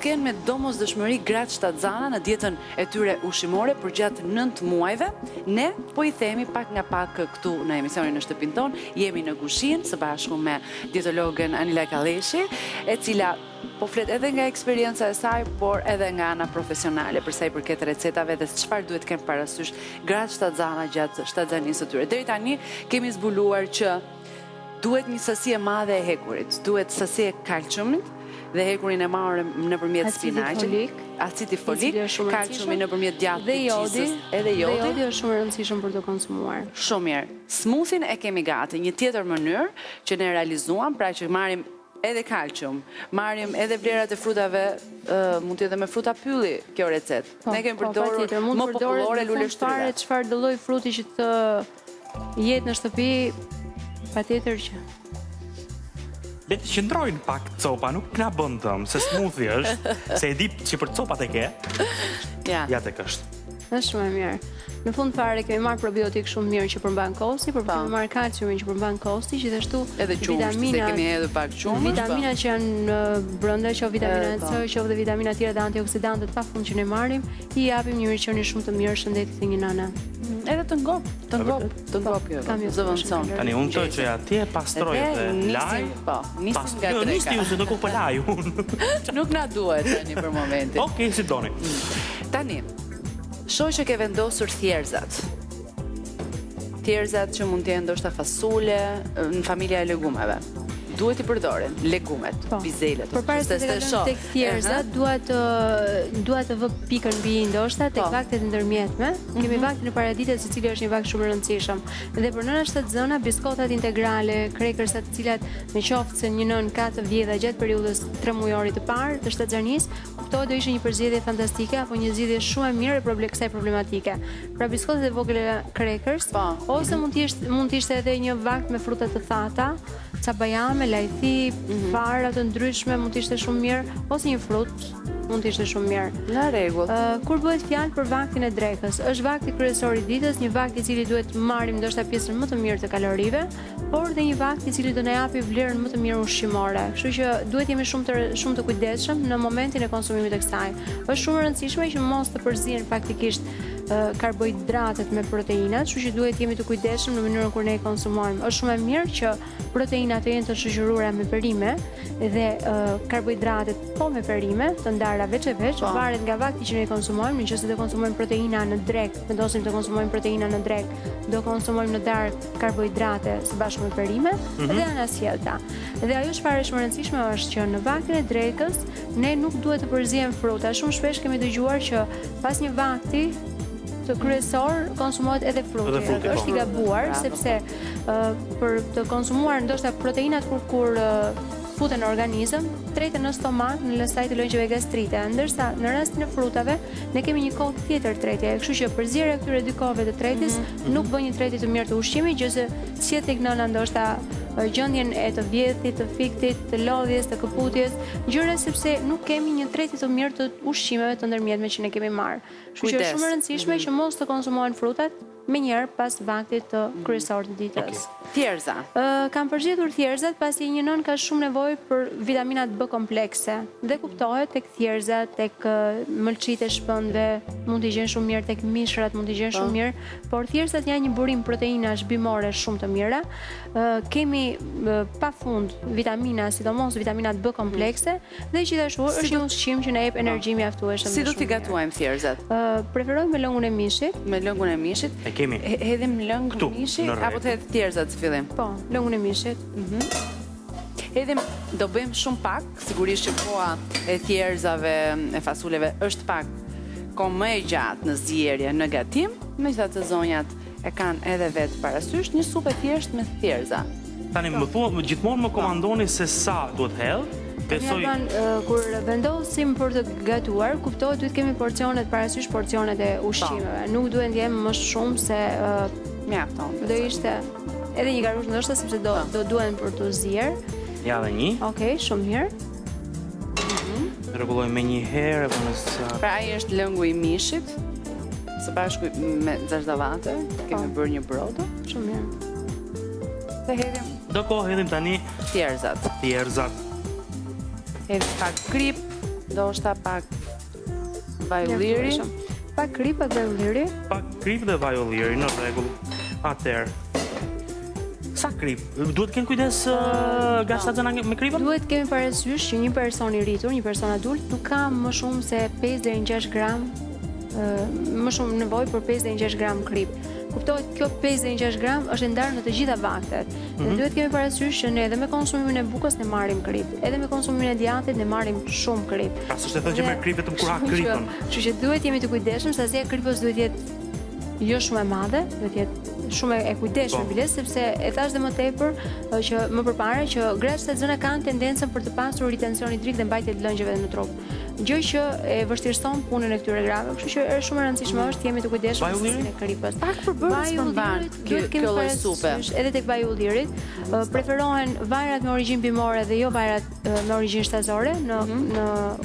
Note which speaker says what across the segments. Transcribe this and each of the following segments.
Speaker 1: kenë me domosdoshmëri gratë shtatzana në dietën e tyre ushqimore për gjatë 9 muajve. Ne po i themi pak nga pak këtu në emisionin në shtëpinë tonë, jemi në kuzhinë së bashku me dietologen Anila Kalleshi, e cila po flet edhe nga eksperjenca e saj, por edhe nga ana profesionale për sa i përket recetave dhe çfarë duhet kenë parasysh gratë shtatzana gjatë shtatzanisë së tyre. Deri tani kemi zbuluar që duhet një sasi e madhe e hekurit, duhet sasi e kalciumit dhe hekurin e marrë nëpërmjet spinaqit, acidi folik, kalciumi nëpërmjet djathtë të qizës, edhe jodi.
Speaker 2: Dhe jodi është shumë e rëndësishëm për të konsumuar.
Speaker 1: Shumë mirë. Smoothie e kemi gati, një tjetër mënyrë që ne realizuam, pra që marrim edhe kalcium, marrim edhe vlerat e frutave, mund të jetë me fruta pylli kjo recet. Ne kemi përdorur më popullore lule shtrydha.
Speaker 2: Çfarë do lloj fruti që të jetë në shtëpi, patjetër që
Speaker 3: Le të qëndrojnë pak copa, nuk na bën dëm, se smoothie është, se e di që për copat e ke. Ja tek është.
Speaker 2: Është shumë e mirë. Në fund fare kemi marrë probiotik shumë mirë që përmban kosti, por kemi marrë kalciumin që përmban kosti, gjithashtu
Speaker 1: edhe vitamina, se kemi edhe pak qumë.
Speaker 2: Vitamina që janë brenda, që vitamina C, që dhe vitamina tjera dhe antioksidantët pafund që ne marrim, i japim një mirëqenie shumë të mirë shëndetit të një nane.
Speaker 1: Edhe të ngop jo, zëvendëson.
Speaker 3: Tani unë çoj që atje pastroj dhe laj.
Speaker 1: Nisim nga dreka.
Speaker 3: Nisim se nuk u laj unë.
Speaker 1: Nuk na duhet tani për momentin.
Speaker 3: Okej, si doni.
Speaker 1: Tani, shoh që ke vendosur thjerëzat. Thjerëzat që mund të jenë ndoshta fasule, në familja e legumeve. Duhet i përdoren legumet, bizelet.
Speaker 2: Përpara se të kalojmë tek thjerëzat, dua të vë pikën mbi ndoshta tek vaktet ndërmjetme. Kemi vaktin e paradites, i cili është një vakt shumë i rëndësishëm. Dhe për nëna shtatzëna, biskotat integrale, krekersat të cilat me qoftë se një nën ka të vjedha gjatë periudhës 3 mujorit të parë të shtatzanisë, kuptohet do ishte një përzgjedhje fantastike apo një zgjidhje shumë e mirë për kësaj problematike. Pra biskotat e vogla krekers, ose mund të ishte edhe një vakt me fruta të thata, cabajame, lajthi, fara të ndryshme mund të ishte shumë mirë, ose një frut mund të ishte shumë mirë.
Speaker 1: Në rregull.
Speaker 2: Kur bëhet fjalë për vaktin e drekës, është vakti kryesor i ditës, një vakt i cili duhet marrim ndoshta pjesën më të mirë të kalorive, por dhe një vakt i cili do na japi vlerën më të mirë ushqimore. Kështu që duhet jemi shumë të kujdesshëm në momentin e konsumimit të kësaj. Është shumë e rëndësishme që mos të përzihen faktikisht karbohidratet me proteinat, kështu që duhet jemi të kujdesshëm në mënyrën kur ne i konsumojmë. Është shumë e mirë që proteinat të jenë të shoqëruara me perime dhe karbohidratet po me perime, të ndara veç e veç, varet nga vakti që ne i konsumojmë. Nëse do konsumojmë proteina në drek, vendosim të konsumojmë proteina në drek, do konsumojmë në darkë karbohidrate së bashku me perime dhe anasjelta. Dhe ajo çfarë është më e rëndësishme është që në vaktin e drekës ne nuk duhet të përzihem fruta. Shumë shpesh kemi dëgjuar që pas një vakti të kryesor konsumohet edhe fruti. Është i gabuar sepse për të konsumuar ndoshta proteinat kur futen në organizëm, treten në stomak, në lësaj të lëngjeve gastrite, ndërsa në rastin e frutave ne kemi një kohë tjetër tretje, kështu që përzierja e këtyre dy kohëve të tretjes nuk bën një tretje të mirë të ushqimit, gjëse si tek nëna ndoshta gjendjen e të vjedhit, të fiktit, të lodhjes, të këputjes, gjëra sepse nuk kemi një tretje të mirë të ushqimeve të ndërmjetme që ne kemi marrë. Kështu që është shumë e rëndësishme që mos të konsumohen frutat menjëherë pas vaktit të kryesor të ditës.
Speaker 1: Thjerza.
Speaker 2: Kam përgjigjur thjerzat pasi një nën ka shumë nevojë për vitaminat B komplekse. Dhe kuptohet tek thjerzat, tek mëlçitë e shpëndve, mund t'i gjen shumë mirë tek mishrat, mund t'i gjen shumë mirë, por thjerzat janë një burim proteinash bimore shumë të mira. Kemi pafund vitamina, sidomos vitaminat B komplekse, dhe gjithashtu është një ushqim që na jep energji mjaftueshme.
Speaker 1: Si do t'i gatuajmë thjerzat?
Speaker 2: Preferoj me lëngun e mishit.
Speaker 1: Me lëngun e mishit.
Speaker 3: Kemi.
Speaker 1: Hedhim lëngun e mishit apo të hedh thjerzat në fillim?
Speaker 2: Po, lëngun e mishit.
Speaker 1: Hedhim, do bëjmë shumë pak, sigurisht që koha e thjerzave, e fasuleve është pak kohë më e gjatë në zgjerrje, në gatim, megjithatë zonjat e kanë edhe vetë parasysh një supë thjesht me thjerza.
Speaker 3: Tani më thua, gjithmonë më komandoni se sa duhet hedh.
Speaker 2: Kur vendosim për të gatuar, kuptohet duhet kemi porcionet parasysh, porcionet e ushqimeve. Nuk duhet jemi më shumë se
Speaker 1: mjafton.
Speaker 2: Do ishte edhe një garush ndoshta sepse do duhen për të zier.
Speaker 3: Ja dhe një.
Speaker 2: Okej, shumë mirë.
Speaker 3: Rregulloj me një herë apo nëse.
Speaker 1: Pra ai është lëngu i mishit. Së bashku me zardavate, kemi bërë një brodo.
Speaker 2: Shumë mirë.
Speaker 1: Dhe hedhim.
Speaker 3: Do kohë hedhim tani
Speaker 1: thjerzat.
Speaker 3: Thjerzat.
Speaker 1: Hedhim pak krip, ndoshta pak vaj ulliri.
Speaker 2: Pak krip, pak vaj ulliri.
Speaker 3: Pak krip dhe vaj ulliri, në rregull. Atëherë. Sa krip? Duhet kënë kujdes gazta zëna me kripën?
Speaker 2: Duhet kemi parasysh që një person i rritur, një person adult, nuk ka më shumë se 5 deri në 6 gram, më shumë nevojë për 5 deri në 6 gram krip. Kuptohet, kjo 5 deri në 6 gram është ndarë në të gjitha vaktet. Dhe duhet kemi parasysh që ne edhe me konsumimin e bukës ne marrim krip, edhe me konsumimin e djathit ne marrim shumë krip.
Speaker 3: Pra s'është e thënë që merr krip vetëm kur ha kripën.
Speaker 2: Kështu që duhet jemi të kujdesshëm, sazia e kripës duhet jetë jo shumë e madhe, duhet jetë shumë e kujdesshme biles, sepse e thash dhe më tepër që më përpara që gratë zëna kanë tendencën për të pasur ritension hidrik dhe mbajtje të lëngjeve në trup. Gjë që e vështirëson punën e këtyre grave, kështu që është shumë e rëndësishme është jemi të kujdesshëm me kripës.
Speaker 1: Pak përbërës për mban kjo lloj supe.
Speaker 2: Edhe tek vaji ullirit preferohen vajrat me origjinë bimore dhe jo vajrat me origjinë shtazore në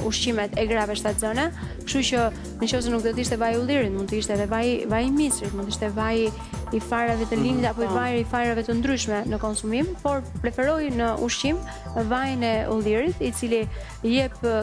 Speaker 2: ushqimet e grave shtatzëna. Kështu që nëse nuk do të ishte vaji ullirit, mund të ishte edhe vaji i misrit, mund të ishte vaji i farave të lindit apo i farave të ndryshme në konsumim, por preferoj në ushqim vajin e ullirit, i cili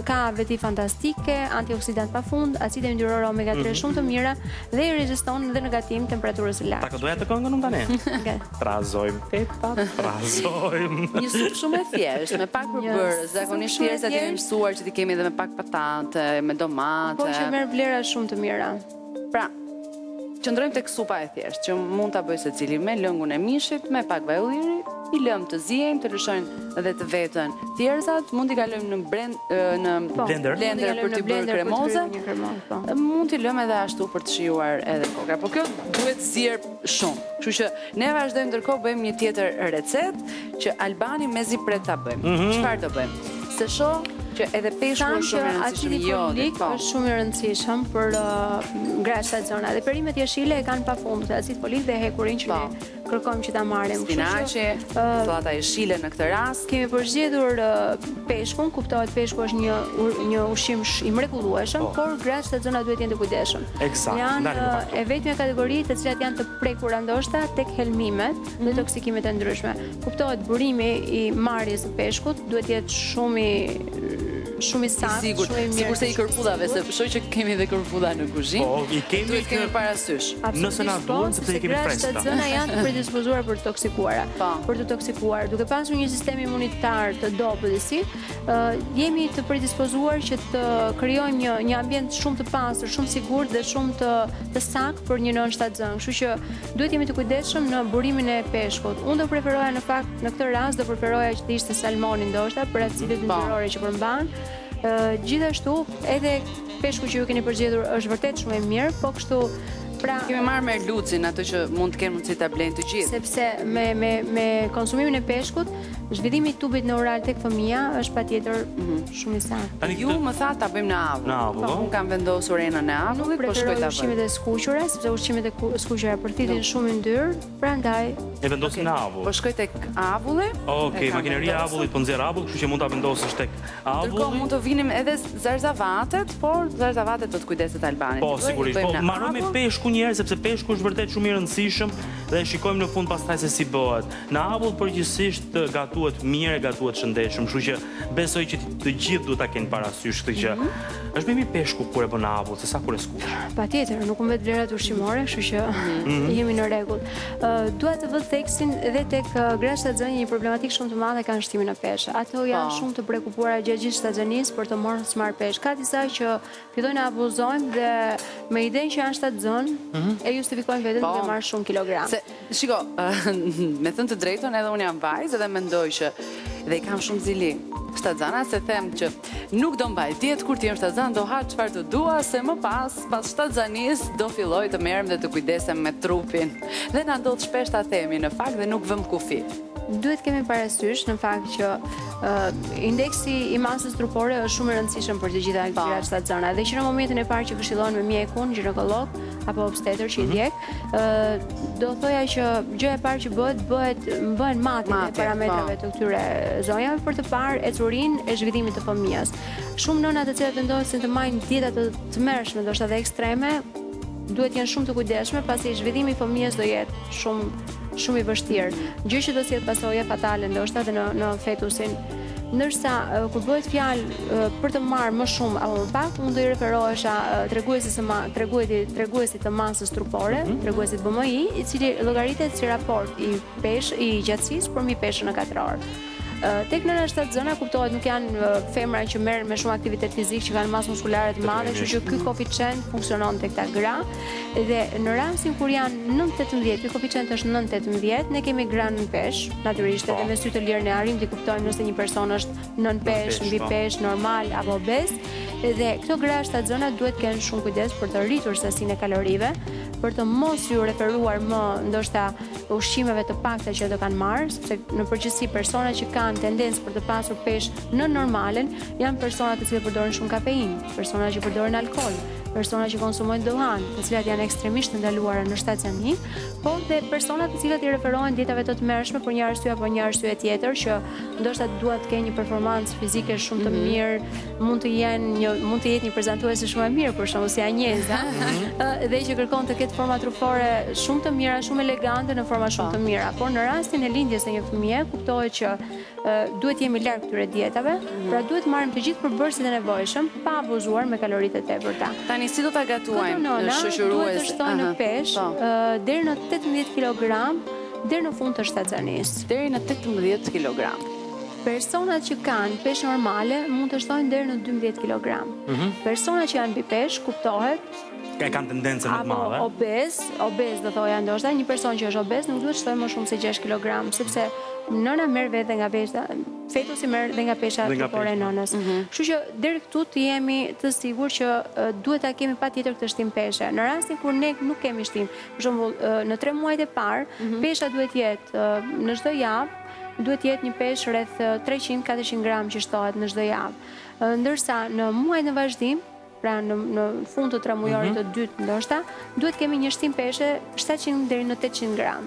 Speaker 2: ka veti fantastike, antioksidant pafund, acide yndyrore omega 3 shumë të mira dhe i reziston edhe në gatim temperaturës së lartë.
Speaker 3: Ta doja të këngën unë tani. Trazojmë, trazojmë.
Speaker 1: Një supë shumë e thjeshtë, me pak përbërës, zakonisht thjeshtë kemi mësuar që ti kemi edhe me pak patate, me domate.
Speaker 2: Po që merr vlera shumë të mira.
Speaker 1: Pra, qëndrojmë tek supa e thjeshtë, që mund ta bëj secili me lëngun e mishit, me pak vaj ulliri, i lëm të ziejmë, të lëshojnë edhe të vetën thjerëzat, mund t'i kalojmë në blender për t'i bërë kremoze, mund t'i lëm edhe ashtu për të shijuar edhe kokra, por kjo duhet zier shumë. Kështu që ne vazhdojmë ndërkohë bëjmë një tjetër recet që Albani mezi pret ta bëjmë. Çfarë do bëjmë? Se shoh që edhe peshku është shumë i rëndësishëm.
Speaker 2: Është shumë i rëndësishëm për gratë shtatzëna. Dhe perimet jeshile e kanë pafund se acid folik dhe hekurin që ne kërkojmë që ta marrim.
Speaker 1: Spinaqi, sallata jeshile në këtë rast.
Speaker 2: Kemi përzgjedhur peshkun, kuptohet peshku është një ushqim i mrekullueshëm, por gratë shtatzëna duhet jenë të kujdesshëm. Janë e vetmja kategori të cilat janë të prekura ndoshta tek helmimet dhe toksikimet e ndryshme. Kuptohet burimi i marrjes së peshkut duhet jetë shumë i saktë, shumë i mirë.
Speaker 1: Sigurisht i kërpudhave, se shoh që kemi edhe kërpudha në kuzhinë.
Speaker 3: Po, i kemi
Speaker 1: parasysh.
Speaker 3: Nëse na duan sepse i kemi freskëta.
Speaker 2: Zona janë të predispozuar për të toksikuara. Për të toksikuar, duke pasur një sistem imunitar të dobët, jemi të predispozuar që të krijojmë një ambient shumë të pastër, shumë sigurt dhe shumë të saktë për një nën shtatzën. Kështu që duhet jemi të kujdesshëm në burimin e peshkut. Unë do preferoja në fakt në këtë rast do preferoja që të ishte salmoni ndoshta për acidet yndyrore që përmban. Gjithashtu edhe peshku që ju keni përgjedhur është vërtet shumë e mirë, po kështu pra
Speaker 1: kemi marrë merlucin, ato që mund të kenë mundësi ta blejnë të gjithë.
Speaker 2: Sepse me konsumimin e peshkut, zhvillimi i tubit neural tek fëmia është patjetër shumë i saktë.
Speaker 1: Ju më tha ta bëjmë në avull.
Speaker 3: Në avull.
Speaker 1: Po unë kam vendosur enën e avullit, po shkoj ta bëj.
Speaker 2: Ushqimet e skuqura, sepse ushqimet e skuqura përtitin shumë yndyrë, prandaj
Speaker 3: e vendosim në avull.
Speaker 1: Po shkoj tek avulli.
Speaker 3: Okej, makineria e avullit po nxjerr avull, kështu që mund ta vendosësh tek avulli.
Speaker 1: Ndërkohë mund të vinim edhe zarzavatet, por zarzavatet do të kujdeset Albani.
Speaker 3: Po sigurisht, po marrojmë peshku një herë sepse peshku është vërtet shumë i rëndësishëm dhe shikojmë në fund pastaj se si bëhet. Në avull përgjithsisht gatuhet mirë, gatuhet shëndetshëm, kështu që besoj që të gjithë duhet ta kenë parasysh këtë që është më mirë peshku kur e bën në avull se sa kur e skuq.
Speaker 2: Patjetër, nuk humbet vlerat ushqimore, kështu që jemi në rregull. Dua të vë theksin edhe tek gratë shtatzënj një problematikë shumë të madhe kanë shtimin në peshë. Ato janë shumë të prekupuara gjatë gjithë shtatzënisë për të marrë peshë. Ka disa që fillojnë abuzojnë dhe me idenë që janë shtatzën e justifikojnë veten duke marrë shumë kilogram.
Speaker 1: Shiko, me thënë të drejtën edhe unë jam vajzë dhe mendoj që dhe i kam shumë zili shtatzana, se them që nuk do mbaj dietë kur t'jem shtatzan, do ha çfarë të dua, se më pas shtatzanis do filloj të merrem dhe të kujdesem me trupin. Dhe na ndodh shpesh ta themi në fakt dhe nuk vëm kufi.
Speaker 2: Duhet kemi parasysh në fakt që indeksi i masës trupore është shumë i rëndësishëm për të gjitha gratë shtatzëna dhe që në momentin e parë që këshillohen me mjekun, ginekolog apo obstetër që i ndjek, do thoja që gjëja e parë që bëhen matje e parametrave të këtyre zonjave për të parë ecurinë e zhvillimit të fëmijës. Shumë nëna të cilat vendosen të marrin dieta të tmerrshme, ndoshta edhe ekstreme, duhet janë shumë të kujdesshme pasi zhvillimi i fëmijës do jetë shumë i vështirë. Gjë që do sjellë pasoja fatale ndoshta edhe në fetusin. Ndërsa kur bëhet fjalë për të marrë më shumë apo më pak, mund të i referohesha treguesit të masës trupore, treguesit BMI, i cili llogaritet si raport i gjatësisë përmi peshën në katror. Tek nëna 7 zëna kuptohet nuk janë femra që merren me shumë aktivitet fizik, që kanë masë muskulare të madhe, kështu që ky koeficient funksionon tek ta gra. Dhe në rastin kur janë 9-18, ky koeficient është 9-18, ne kemi gra nën peshë, natyrisht edhe me sy të lirë ne arrim të kuptojmë nëse një person është nën peshë, mbi peshë, normal apo obez. Dhe këto gra 7 zëna duhet të kenë shumë kujdes për të rritur sasinë e kalorive, për të mos ju referuar më ndoshta ushqimeve të pakta që do kanë marrë, sepse në përgjithësi persona që kanë tendencë për të pasur peshë në normalen janë persona të cilët përdorin shumë kafeinë, persona që përdorin alkool, persona që konsumojnë dëllan, të cilat janë ekstremisht ndaluara në stacionim, po dhe persona të cilat i referohen dietave të tmerrshme për një arsye apo një arsye tjetër që ndoshta duhet të kenë një performancë fizike shumë të mirë, mund të jetë një prezantuese shumë e mirë, për shembull si Anjeza, dhe që kërkon të ketë forma trupore shumë të mira, shumë elegante në forma shumë të mira. Por në rastin e lindjes së një fëmie, kuptohet që duhet jemi larg këtyre dietave, pra duhet marrim të gjithë përbërësit e nevojshëm pa abuzuar me kaloritë e tepërta.
Speaker 1: Tani si do ta gatuajmë shoqërues?
Speaker 2: Duhet të shtojnë në peshë deri në 18 kg deri në fund të stacionisë.
Speaker 1: Deri në 18 kg.
Speaker 2: Personat që kanë peshë normale mund të shtojnë deri në 12 kg. Personat që janë mbi peshë, kuptohet,
Speaker 3: kanë tendencën më të madhe.
Speaker 2: Obez do thoja ndoshta, një person që është obez nuk duhet të shtojë më shumë se 6 kg, sepse nëna merr vetë nga pesha, fetusi merr dhe nga pesha trupore e nënës. Kështu që deri këtu të jemi të sigurt që duhet ta kemi patjetër këtë shtim peshe. Në rastin kur ne nuk kemi shtim, për shembull, në 3 muajt e parë, pesha duhet jetë në çdo javë duhet jetë një peshë rreth 300-400 gram që shtohet në çdo javë. Ndërsa në muajin e vazhdim, pra në fund të 3 mujorit të dytë ndoshta, duhet kemi një shtim peshe 700 deri në 800 gram.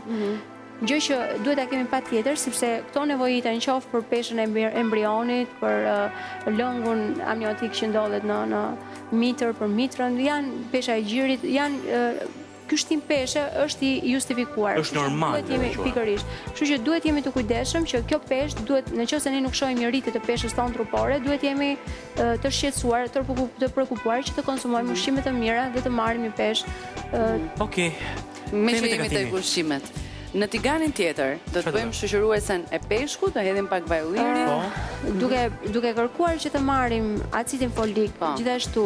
Speaker 2: Gjë që duhet ta kemi patjetër, sepse këto nevojiten qoftë për peshën e embrionit, për lëngun amniotik që ndodhet në mitër, për mitrën, janë pesha e gjirit, janë ky shtim peshe është i justifikuar.
Speaker 3: Është normal.
Speaker 2: Pikërisht. Kështu që duhet jemi të kujdesshëm që kjo peshë duhet, nëse ne nuk shohim një rritje të peshës tonë trupore, duhet jemi të shqetësuar, të prekupuar që të konsumojmë ushqime të mira dhe të marrim një peshë.
Speaker 3: Okej.
Speaker 1: Me që jemi tek ushqimet. Në tiganin tjetër, do të bëjmë shoqëruesen e peshkut, do hedhim pak vaj ulliri.
Speaker 2: Duke kërkuar që të marrim acidin folik, gjithashtu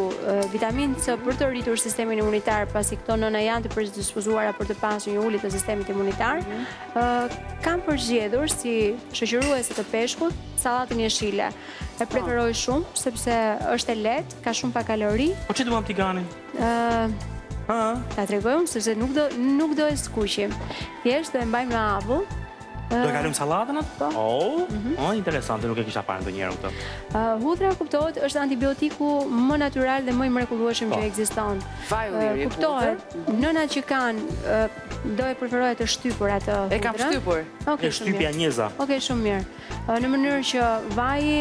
Speaker 2: vitaminë C për të rritur sistemin imunitar, pasi këto nëna janë të predispozuara për të pasur një ulje të sistemit imunitar, kam përgjedhur si shoqëruese të peshkut sallatën jeshile. E preferoj shumë sepse është e lehtë, ka shumë pak kalori.
Speaker 3: Po ç'i duam tiganin?
Speaker 2: Ta tregoj unë, sepse nuk do e skuqim. Thjesht do e mbajmë në avull.
Speaker 3: Do e kalojmë sallatën atë? Interesante, nuk e kisha parë ndonjëherë këtë.
Speaker 2: Hudhra kuptohet është antibiotiku më natyral dhe më i mrekullueshëm që ekziston. Kuptohet, nënat që kanë do e preferoj të shtypur atë hudhrën.
Speaker 1: E kam shtypur.
Speaker 3: E shtypja njeza.
Speaker 2: Okej, shumë mirë. Në mënyrë që vaji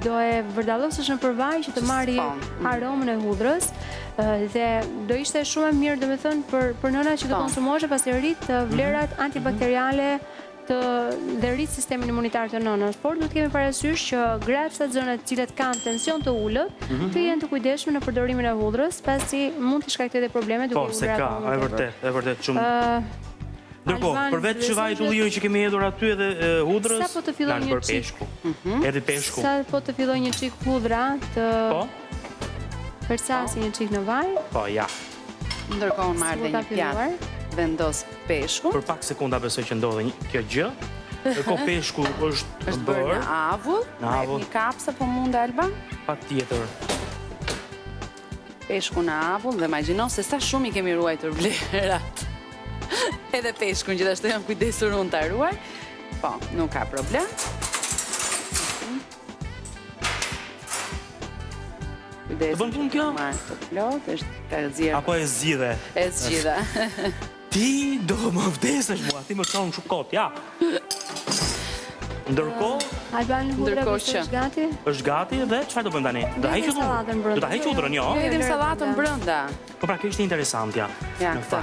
Speaker 2: do e vërdallosësh nëpër vaj që të marrë aromën e hudhrës. Dhe do ishte shumë e mirë, domethënë, për nënat që do konsumoshë pasi rrit vlerat antibakteriale dhe rrit sistemin imunitar të nënës. Por duhet kemi parasysh që gratë zënat të cilat kanë tension të ulët, të jenë të kujdesshme në përdorimin e hudhrës, pasi mund të shkaktojë probleme duke u
Speaker 3: ngrahur. E vërtet shumë. Ndërkohë, përveç vaj ullirit që kemi hedhur aty edhe hudrës,
Speaker 2: sa po të filloj një
Speaker 3: peshku. Edhe peshku.
Speaker 2: Sa po të filloj një çik hudra të përcasi një çik në vaj.
Speaker 3: Po, ja.
Speaker 1: Ndërkohë marr dhe një pjatë, vendos peshku.
Speaker 3: Për pak sekunda besoj që ndodhe kjo gjë. Ko peshku është bërë
Speaker 1: në avull. Një kapsa po mund Alba?
Speaker 3: Patjetër.
Speaker 1: Peshku në avull dhe imagjino se sa shumë i kemi ruajtur vlerat. Edhe peshkun gjithashtu jam kujdesur unë ta ruaj. Po, nuk ka problem.
Speaker 3: Të bën punë kjo? Apo e zgjidhe?
Speaker 1: E zgjidhe.
Speaker 3: Ti do më vdesësh mua, ti më çon shumë kot, ja. Ndërkohë,
Speaker 2: Alban hudra është gati?
Speaker 3: Është gati dhe çfarë do bëjmë tani? Do heq hudrën. Do ta heq hudrën, jo?
Speaker 1: Do hedhim sallatën brenda.
Speaker 3: Po pra kjo ishte interesant, ja.
Speaker 1: Ja, këtë.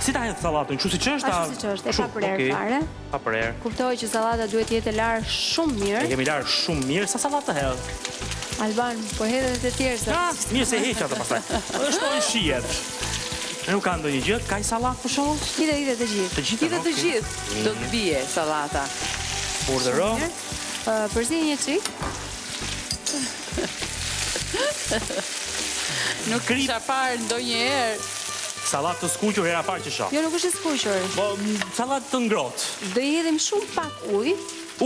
Speaker 3: Si ta hedh sallatën, kështu siç është?
Speaker 2: Ashtu siç është, e pa prerë fare.
Speaker 3: Pa prerë.
Speaker 2: Kuptoj që sallata duhet jetë e larë shumë
Speaker 3: E
Speaker 2: mirë.
Speaker 3: kemi larë shumë mirë, sa sallatë hedh?
Speaker 2: Alban, po hedhë edhe të tjerë se.
Speaker 3: Mirë se heq atë pastaj. Është po shihet. Nuk ka ndonjë gjë, ka sallatë për shkak?
Speaker 2: Ide të gjithë.
Speaker 3: Të gjitha.
Speaker 1: Gjithë të gjithë do të bie sallata.
Speaker 3: Urdhëro.
Speaker 2: Përzi një çik.
Speaker 1: Nuk kisha parë ndonjëherë.
Speaker 3: Sallatë të skuqur hera parë që shoh.
Speaker 2: Jo, nuk është e skuqur.
Speaker 3: Po sallatë të ngrohtë.
Speaker 2: Do i hedhim shumë pak ujë,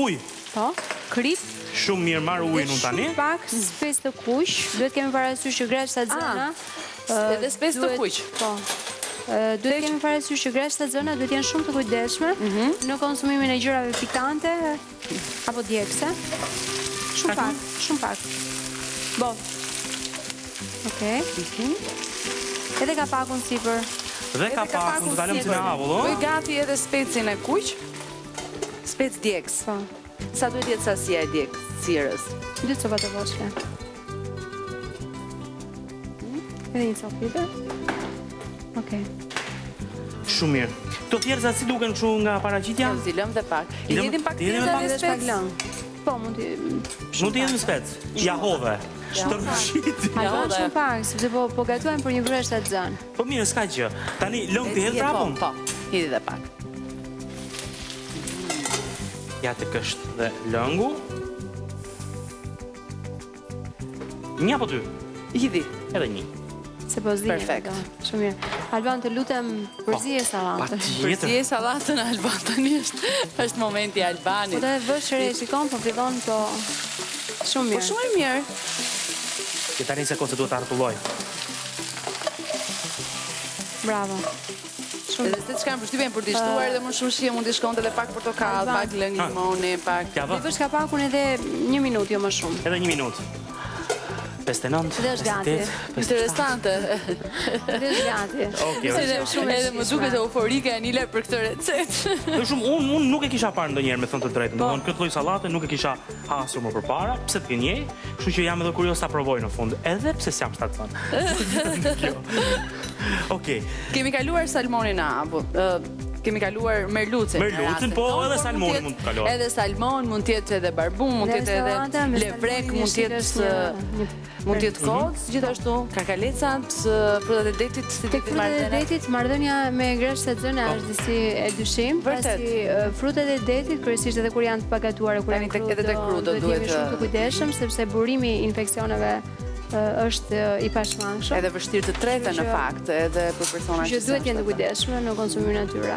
Speaker 3: Ujë.
Speaker 2: po, krip,
Speaker 3: Shumë mirë marr ujin unë tani.
Speaker 2: shumë pak spes të kuq. Duhet kemi parasysh që greshta zëna.
Speaker 1: Edhe spes të kuq.
Speaker 2: Po. Duhet kemi parasysh që greshta zëna duhet jenë shumë të kujdesshme në konsumimin e gjërave pikante apo djegëse. Shumë pak, shumë pak. Bo. Okej. Edhe ka pakun sipër.
Speaker 3: Dhe ka pakun të talëm si në avull,
Speaker 1: Bëj
Speaker 3: o?
Speaker 1: gati edhe specin e kuq. Spec djegës.
Speaker 2: Po.
Speaker 1: Sa duhet jetë sasia e djegës, sirës?
Speaker 2: 2 copa të voçka. Edhe një copë tjetër. Okej.
Speaker 3: Shumë mirë. Këto thjerza si duken kështu nga paraqitja?
Speaker 1: Ja, si lëm dhe pak. I
Speaker 3: I lëm-
Speaker 1: hedhim pak
Speaker 3: i hedhim
Speaker 1: tjetër
Speaker 3: pak
Speaker 1: edhe
Speaker 2: Edhe pak
Speaker 1: spec.
Speaker 2: lëng. Po, mund të
Speaker 3: Mund të jetë në spec. Jahove. Shtërmëshit.
Speaker 2: Alban
Speaker 1: dhe-
Speaker 2: shumë pak, sepse po gatuajmë për një vreshtë të zënë.
Speaker 3: Po mirë, s'ka gjë. Tani lëng të hedh prapun?
Speaker 1: Po, hidhi dhe pak.
Speaker 3: Ja të kësht dhe lëngu. Një apo dy?
Speaker 1: Hidhi.
Speaker 3: Edhe një.
Speaker 2: Se po zi.
Speaker 1: Perfekt.
Speaker 2: Shumë mirë. Alban, të lutem përzije sallatën.
Speaker 3: Patjetër.
Speaker 1: Përzi e sallatën Alban tani është momenti i
Speaker 2: Po
Speaker 1: Albanit.
Speaker 2: të vësh re, shikon, po fillon, po shumë
Speaker 1: Po
Speaker 2: mirë.
Speaker 1: shumë e mirë.
Speaker 3: Që tani se kohë se duhet të artulloj.
Speaker 2: Bravo. Shumë
Speaker 1: Edhe se që kam përshtypjen për t'i shtuar edhe më shumë shije mund t'i shkonte edhe pak portokall,
Speaker 2: Alban.
Speaker 1: pak lëng limoni, pak...
Speaker 3: Ja
Speaker 2: I
Speaker 3: vë,
Speaker 2: vësh kapakun edhe 1 minutë, jo më shumë.
Speaker 3: edhe një minutë. 59,
Speaker 2: Dhe është gati.
Speaker 3: 58,
Speaker 1: Interesante.
Speaker 2: Dhe është gati.
Speaker 3: Okej,
Speaker 1: Edhe
Speaker 3: okej.
Speaker 1: shumë edhe më duket e euforike Anila për këtë recetë.
Speaker 3: Dhe shumë, unë nuk e kisha parë ndonjëherë me thënë të drejtën. Domthonë këtë lloj sallate nuk e kisha hasur më përpara, pse të njej, kështu që jam edhe kurioz ta provoj në fund, edhe pse s'jam shtatson. Okej.
Speaker 1: Kemi kaluar salmonin në avull. Kemi kaluar merlucin. në
Speaker 3: Merlucin,
Speaker 1: rastin
Speaker 3: po,
Speaker 1: tonë,
Speaker 3: edhe
Speaker 1: por
Speaker 3: salmoni
Speaker 1: jetë-
Speaker 3: mund të kalohet.
Speaker 1: Edhe salmon, mund të jetë edhe barbun, mund të jetë
Speaker 2: salata me
Speaker 1: edhe levrek,
Speaker 2: salmonin
Speaker 1: mund të jetë
Speaker 2: është
Speaker 1: mund të jetë kocë, gjithashtu kakalecat, frutat e detit, si
Speaker 2: Tek
Speaker 1: detit
Speaker 2: frutat e
Speaker 1: martena.
Speaker 2: detit, marrëdhënia me greshtë të zëna është disi e dyshim,
Speaker 1: Vërtet.
Speaker 2: pasi frutat e detit, kryesisht edhe kur janë të pagatuara, kur
Speaker 1: Tani
Speaker 2: janë
Speaker 1: tek- edhe tek krudo
Speaker 2: duhet
Speaker 1: duhet,
Speaker 2: jemi shumë të kujdesshëm, sepse burimi i infeksioneve është i pashmangshëm.
Speaker 1: Edhe vështirë të treta në
Speaker 2: Që-
Speaker 1: fakt, edhe për persona
Speaker 2: Që duhet jenë të kujdesshme në konsumimin e tyre.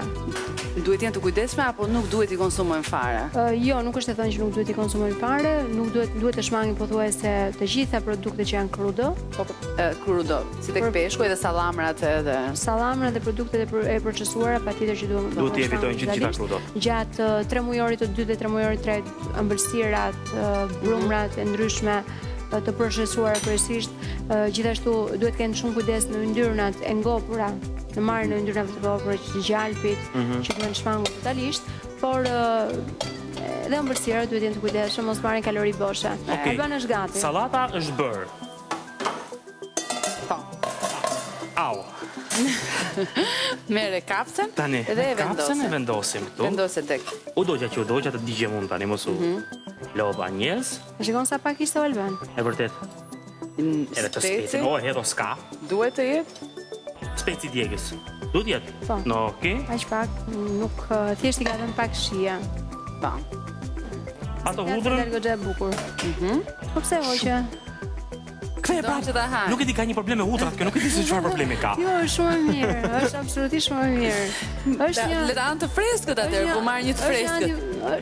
Speaker 1: Duhet jenë të kujdesshme apo nuk duhet i konsumojnë fare?
Speaker 2: Jo, nuk është e thënë që nuk duhet i konsumojnë fare, nuk duhet të shmangin pothuajse të gjitha produktet që janë krudo,
Speaker 1: Krudo, si tek peshku edhe sallamrat edhe
Speaker 2: sallamra dhe produktet e procesuara patjetër që
Speaker 3: Duhet t'i evitojnë që të gjitha krudo.
Speaker 2: Gjatë 3 mujorit të dytë dhe 3 mujorit të tretë, ëmbëlsirat, brumrat e ndryshme të procesuara kryesisht, gjithashtu duhet kenë shumë kujdes në yndyrnat e ngopura, në marrjen e yndyrnave të ngopura të gjalpit, që duhen shmangur totalisht, por edhe ëmbëlsirat duhet jenë të kujdesshëm, mos marrin kalori boshe.
Speaker 3: Okej.
Speaker 2: Alban është gati.
Speaker 3: Sallata është bërë.
Speaker 1: po.
Speaker 3: Au.
Speaker 1: Merre kapsen
Speaker 3: Tani,
Speaker 1: edhe e
Speaker 3: kapsen e
Speaker 1: vendosim.
Speaker 3: vendosim këtu.
Speaker 1: Vendose tek.
Speaker 3: U dogja që u dogja të digjem unë tani, mos u lodha njerëz.
Speaker 2: E shikon sa pak ishte Alban.
Speaker 3: E vërtet, edhe të
Speaker 1: Speci
Speaker 3: specin. O, hedho s'ka.
Speaker 1: duhet të jetë.
Speaker 3: Speci djegës. Duhet jetë?
Speaker 2: Po.
Speaker 3: No, okej.
Speaker 2: Aq pak, nuk thjesht i ka dhënë pak shija.
Speaker 1: Po.
Speaker 3: Ato
Speaker 2: Ka
Speaker 3: hudrën,
Speaker 2: dalë goxha e bukur. Po pse hoqe?
Speaker 3: kthej
Speaker 1: Do që ta
Speaker 3: prapë.
Speaker 1: haj.
Speaker 3: Nuk e di ka një problem me hudrat, kjo nuk e di se çfarë problemi ka.
Speaker 2: Jo, është shumë e mirë, është absolutisht shumë e mirë. Është një
Speaker 1: Le ta anë të freskët atëherë, po marr një të
Speaker 2: është
Speaker 1: freskët.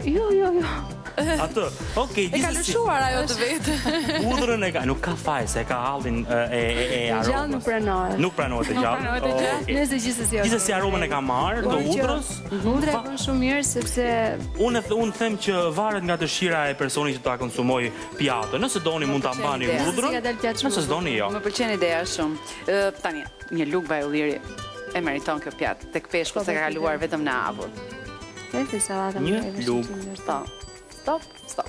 Speaker 2: Jo.
Speaker 3: Atë. Okej,
Speaker 1: E ka
Speaker 3: gjithsesi.
Speaker 1: lëshuar ajo të vetë.
Speaker 3: Hudrën e ka, nuk ka faj se ka hallin e aromës.
Speaker 2: Gjallë nuk pranohet.
Speaker 3: Nuk pranohet e gjallë.
Speaker 1: pranohet e gjallë.
Speaker 3: Okej.
Speaker 2: Nëse gjithsesi.
Speaker 3: Gjithsesi aromën e ka marrë, do hudrës.
Speaker 2: Hudra e bën shumë mirë sepse
Speaker 3: Unë them që varet nga dëshira e personit që ta konsumoj pjatën. Nëse doni mund ta mbani
Speaker 1: ideja.
Speaker 3: hudrën.
Speaker 2: Si ka dalë pjatë shumë
Speaker 3: Nëse s'doni jo.
Speaker 1: Më pëlqen ideja shumë. Tani, një luk vajulliri e meriton kjo pjatë. Tek peshku se ka kaluar vetëm në avull.
Speaker 2: Te sallata
Speaker 3: Një
Speaker 2: më e
Speaker 3: lug.
Speaker 1: Po. Stop, stop.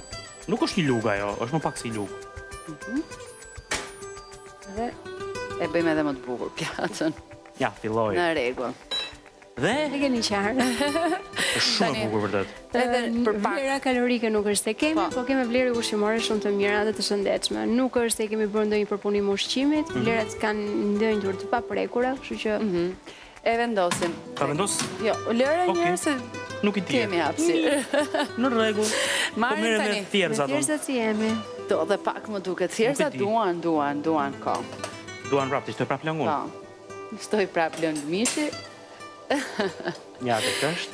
Speaker 3: Nuk është një lug ajo, është më pak si lug.
Speaker 1: Dhe e bëjmë edhe më të bukur pjatën.
Speaker 3: Ja, filloj.
Speaker 1: Në rregull.
Speaker 3: Dhe
Speaker 2: E keni qarë.
Speaker 3: është shumë e bukur vërtet.
Speaker 1: Edhe për pak.
Speaker 2: Vlera kalorike nuk është se kemi, po kemi vlerë ushqimore shumë të mira dhe të shëndetshme. Nuk është se kemi bërë ndonjë përpunim ushqimit, vlerat kanë ndonjë të paprekura, kështu që
Speaker 1: E vendosim.
Speaker 3: Ta vendos?
Speaker 1: Jo, lëre
Speaker 3: Okej.
Speaker 1: njerë se
Speaker 3: Nuk i di.
Speaker 1: kemi hapësirë.
Speaker 3: Në rregull. Po
Speaker 1: Marrim
Speaker 3: merrem
Speaker 1: tani.
Speaker 3: me thjerza tonë.
Speaker 2: thjesht si jemi.
Speaker 1: Do dhe pak më duket. Thjerza
Speaker 3: Nuk e di.
Speaker 1: duan, ko.
Speaker 3: Duan prapë, të prapë langun.
Speaker 1: Po. Shtoj prap lëng mishi.
Speaker 3: Ja, të është.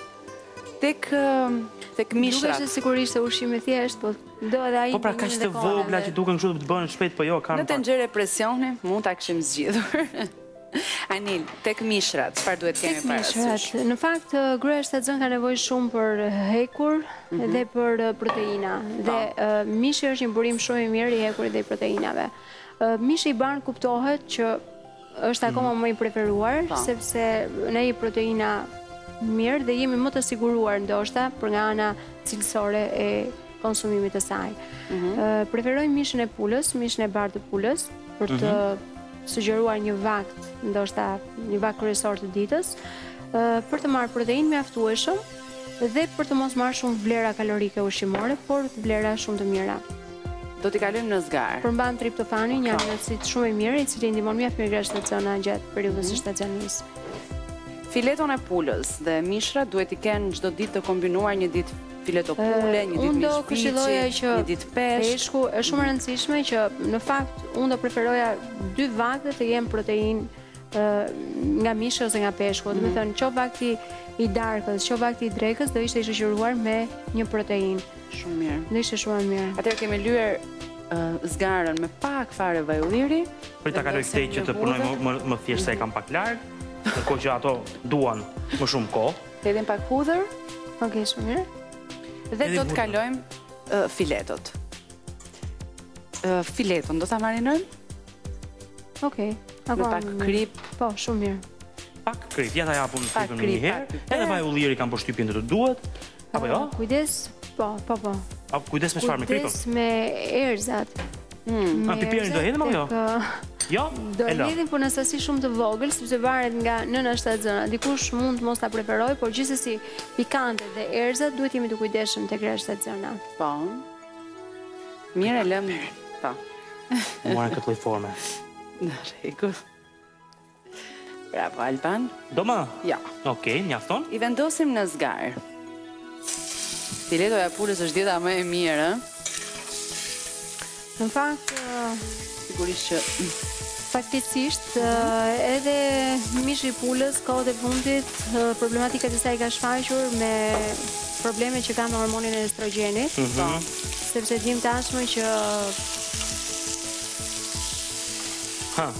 Speaker 1: Tek mishrat.
Speaker 2: Dukesh se sigurisht se ushqim i thjesht, po do edhe ai.
Speaker 3: Po pra kaq të vogla që duken kështu të bëhen shpejt, po jo kanë.
Speaker 1: Në të nxjerrë pressionin, mund ta kishim zgjidhur. Anil, tek mishrat, çfarë duhet kemi parasysh?
Speaker 2: Në fakt, gruaja shtatzën ka nevojë shumë për hekur dhe për proteina. Dhe mishi është një burim shumë i mirë i hekurit dhe i proteinave. Mishi i bardh kuptohet që është akoma më i preferuar, sepse ne i proteina mirë dhe jemi më të siguruar ndoshta për nga ana cilësore e konsumimit të saj. Preferoj mishin e pulës, mishin e bardhë të pulës, për të sugjeruar një vakt, ndoshta një vakt kryesor të ditës, për të marrë proteinë mjaftueshëm dhe për të mos marrë shumë vlera kalorike ushqimore, por vlera shumë të mira.
Speaker 1: Do t'i kalojmë në zgarë.
Speaker 2: Përmban triptofanin, një aminoacid shumë i mirë, i cili ndihmon mjaft me grashtaciona gjatë periudhës së shtacionisë.
Speaker 1: Fileton e pulës dhe mishra duhet i kenë çdo ditë të kombinuar, një ditë fileto pule, një ditë
Speaker 2: Unë do
Speaker 1: mish
Speaker 2: këshilloja
Speaker 1: fiçi,
Speaker 2: që
Speaker 1: një ditë peshk.
Speaker 2: peshku është shumë e rëndësishme që në fakt unë do preferoja 2 vakte të jenë proteinë nga mishi ose nga peshku. Do të thënë, qo vakti i darkës, qo vakti i drekës do ishte i shoqëruar me një proteinë.
Speaker 1: Shumë mirë.
Speaker 2: Do ishte shumë e mirë.
Speaker 1: Atëherë kemi lyer zgarën me pak fare vaj ulliri.
Speaker 3: Për ta kaloj këtej që të punoj më thjesht se e kam pak larg, ndërkohë që ato duan më shumë kohë.
Speaker 1: Hedhim pak hudhër
Speaker 2: Okej, shumë mirë.
Speaker 1: dhe do të kalojmë filetot. Fileton do ta marinojmë
Speaker 2: Okej.
Speaker 1: me pak krip.
Speaker 2: Po, shumë mirë.
Speaker 3: Pak krip, ja ta japun
Speaker 1: Pak
Speaker 3: kripën
Speaker 1: krip,
Speaker 3: një herë.
Speaker 1: pak piper.
Speaker 3: Edhe vaj ulliri kanë përshtypjen të duhet. Apo jo?
Speaker 2: Kujdes, po.
Speaker 3: Apo kujdes me çfarë me kripën?
Speaker 2: Kujdes me erzat.
Speaker 3: A piperin do hedhim apo jo? Jo?
Speaker 2: Do
Speaker 3: E lë.
Speaker 2: hedhim por në sasi shumë të vogël, sepse varet nga nëna shtatzëna. Dikush mund mos ta preferoj, por gjithsesi pikante dhe erzat duhet jemi të kujdesshëm tek gra shtatzëna.
Speaker 1: Po. Mirë e lëm. Po.
Speaker 3: Muaren këtë lloj forme.
Speaker 1: Në rregull. Bravo Alban.
Speaker 3: Do më?
Speaker 1: Ja.
Speaker 3: Okej, mjafton?
Speaker 1: I vendosim në zgarë. Filetoja e pulës është dieta më e mirë, ë?
Speaker 2: Në fakt,
Speaker 1: Sigurisht që
Speaker 2: faktikisht edhe mishi i pulës kohët e fundit problematikat e saj ka shfaqur me probleme që ka me hormonin e estrogjenit, sepse dim tashmë që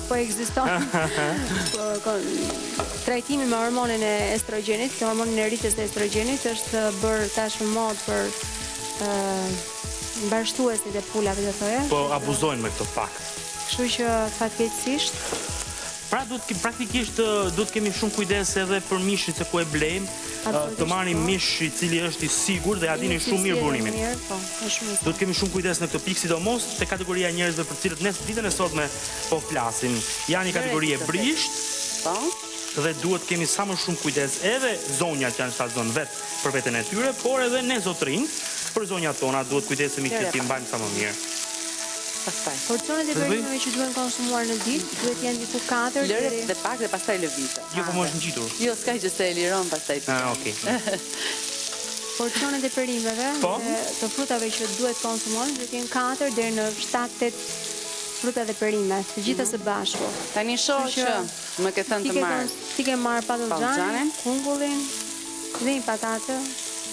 Speaker 2: po ekziston trajtimi me hormonin e estrogjenit, që hormonin e rritjes të estrogjenit është bërë tashmë mod për mbashtuesit e pulave, të thoya.
Speaker 3: Po abuzojnë me këtë fakt.
Speaker 2: Kështu që fatkeqësisht
Speaker 3: Pra praktikisht do të kemi shumë kujdes edhe për mishin se ku e blejmë, të marrim mish i cili është i sigurt dhe ja dini shumë mirë burimin.
Speaker 2: Po, është shumë.
Speaker 3: Do të kemi shumë kujdes në këtë pikë, sidomos te kategoria e njerëzve për cilët ne ditën e sotme po flasim. Janë një kategori e brisht,
Speaker 1: po.
Speaker 3: dhe duhet kemi sa më shumë kujdes edhe zonjat që janë shtatzon vetë për veten e tyre, por edhe ne zotrinj, për zonjat tona duhet kujdesemi që t'i mbajmë sa më mirë.
Speaker 1: Pastaj.
Speaker 2: Porcionet e perimeve që duhen konsumuar në ditë duhet jenë diku 4
Speaker 1: Lëre
Speaker 2: deri
Speaker 1: dhe pak dhe pastaj lëvizë.
Speaker 3: Jo, po më është ngjitur.
Speaker 1: Jo, s'ka që se e liron pastaj.
Speaker 3: Okej.
Speaker 2: porcionet e perimeve
Speaker 3: Po?
Speaker 2: dhe të frutave që duhet konsumohen duhet jenë 4 deri në 7-8 fruta dhe perime, të gjitha së bashku.
Speaker 1: Tani shoh që më ke thënë të marr
Speaker 2: Ti ke marr
Speaker 1: Patlıxhanin,
Speaker 2: patlıxhanin, kungullin dhe një patate.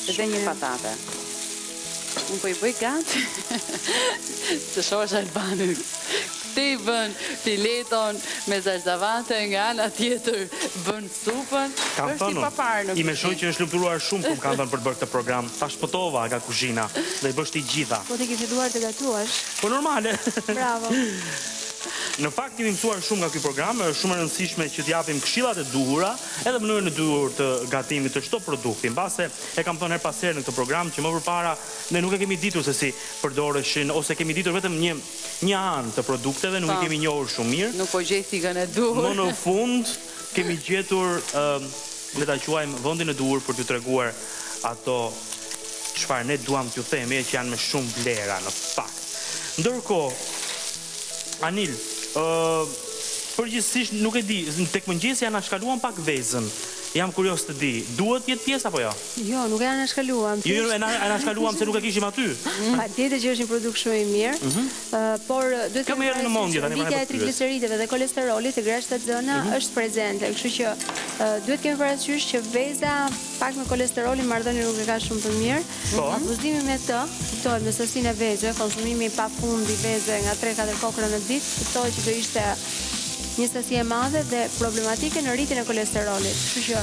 Speaker 1: edhe një patate. Unë po i bëj gati. Të shohësh Albanin. Ti bën fileton me zarzavate, nga ana tjetër bën supën.
Speaker 3: Kam
Speaker 1: Është i
Speaker 3: thënë,
Speaker 1: papar në
Speaker 3: i me shoj që është lufturuar shumë kur kam thënë për të bërë këtë program. Ta shpëtova nga kuzhina dhe i bësh ti gjitha.
Speaker 2: Po ti ke filluar të gatuash.
Speaker 3: Po normale.
Speaker 2: Bravo.
Speaker 3: Në fakt kemi mësuar shumë nga ky program, është shumë e rëndësishme që t'japim këshillat e duhura, edhe mënyrën e duhur të gatimit të çdo produkti. Mbase e kam thënë her pas here në këtë program që më përpara ne nuk e kemi ditur se si përdoreshin ose kemi ditur vetëm një anë të produkteve, nuk i kemi njohur shumë mirë.
Speaker 1: Nuk po gjej thikën e duhur.
Speaker 3: Më në fund kemi gjetur le ta quajmë vendin e duhur për t'ju treguar ato çfarë ne duam t'ju themi që janë me shumë vlera në fakt. Ndërkohë, Anil, përgjithsisht nuk e di, tek mëngjesi janë shkaluan pak vezën. Jam kurios të di, duhet jetë pjesë apo jo?
Speaker 2: Jo, nuk e anashkaluam.
Speaker 3: Jo, e anashkaluam se nuk e kishim aty.
Speaker 2: Patjetër që është një produkt shumë i mirë, por duhet të
Speaker 3: merrni në mendje tani
Speaker 2: rritja e trigliceridëve dhe kolesterolit të grashtat zëna është prezente, kështu që duhet kemi parasysh që veza pak me kolesterolin marrëdhënie nuk e ka shumë të mirë. Abuzimi me të, kuptohet me sasinë e vezëve, konsumimi pafund i vezëve nga 3-4 kokra në ditë, kuptohet që do ishte një sasi e madhe dhe problematike në rritjen e kolesterolit. Kështu që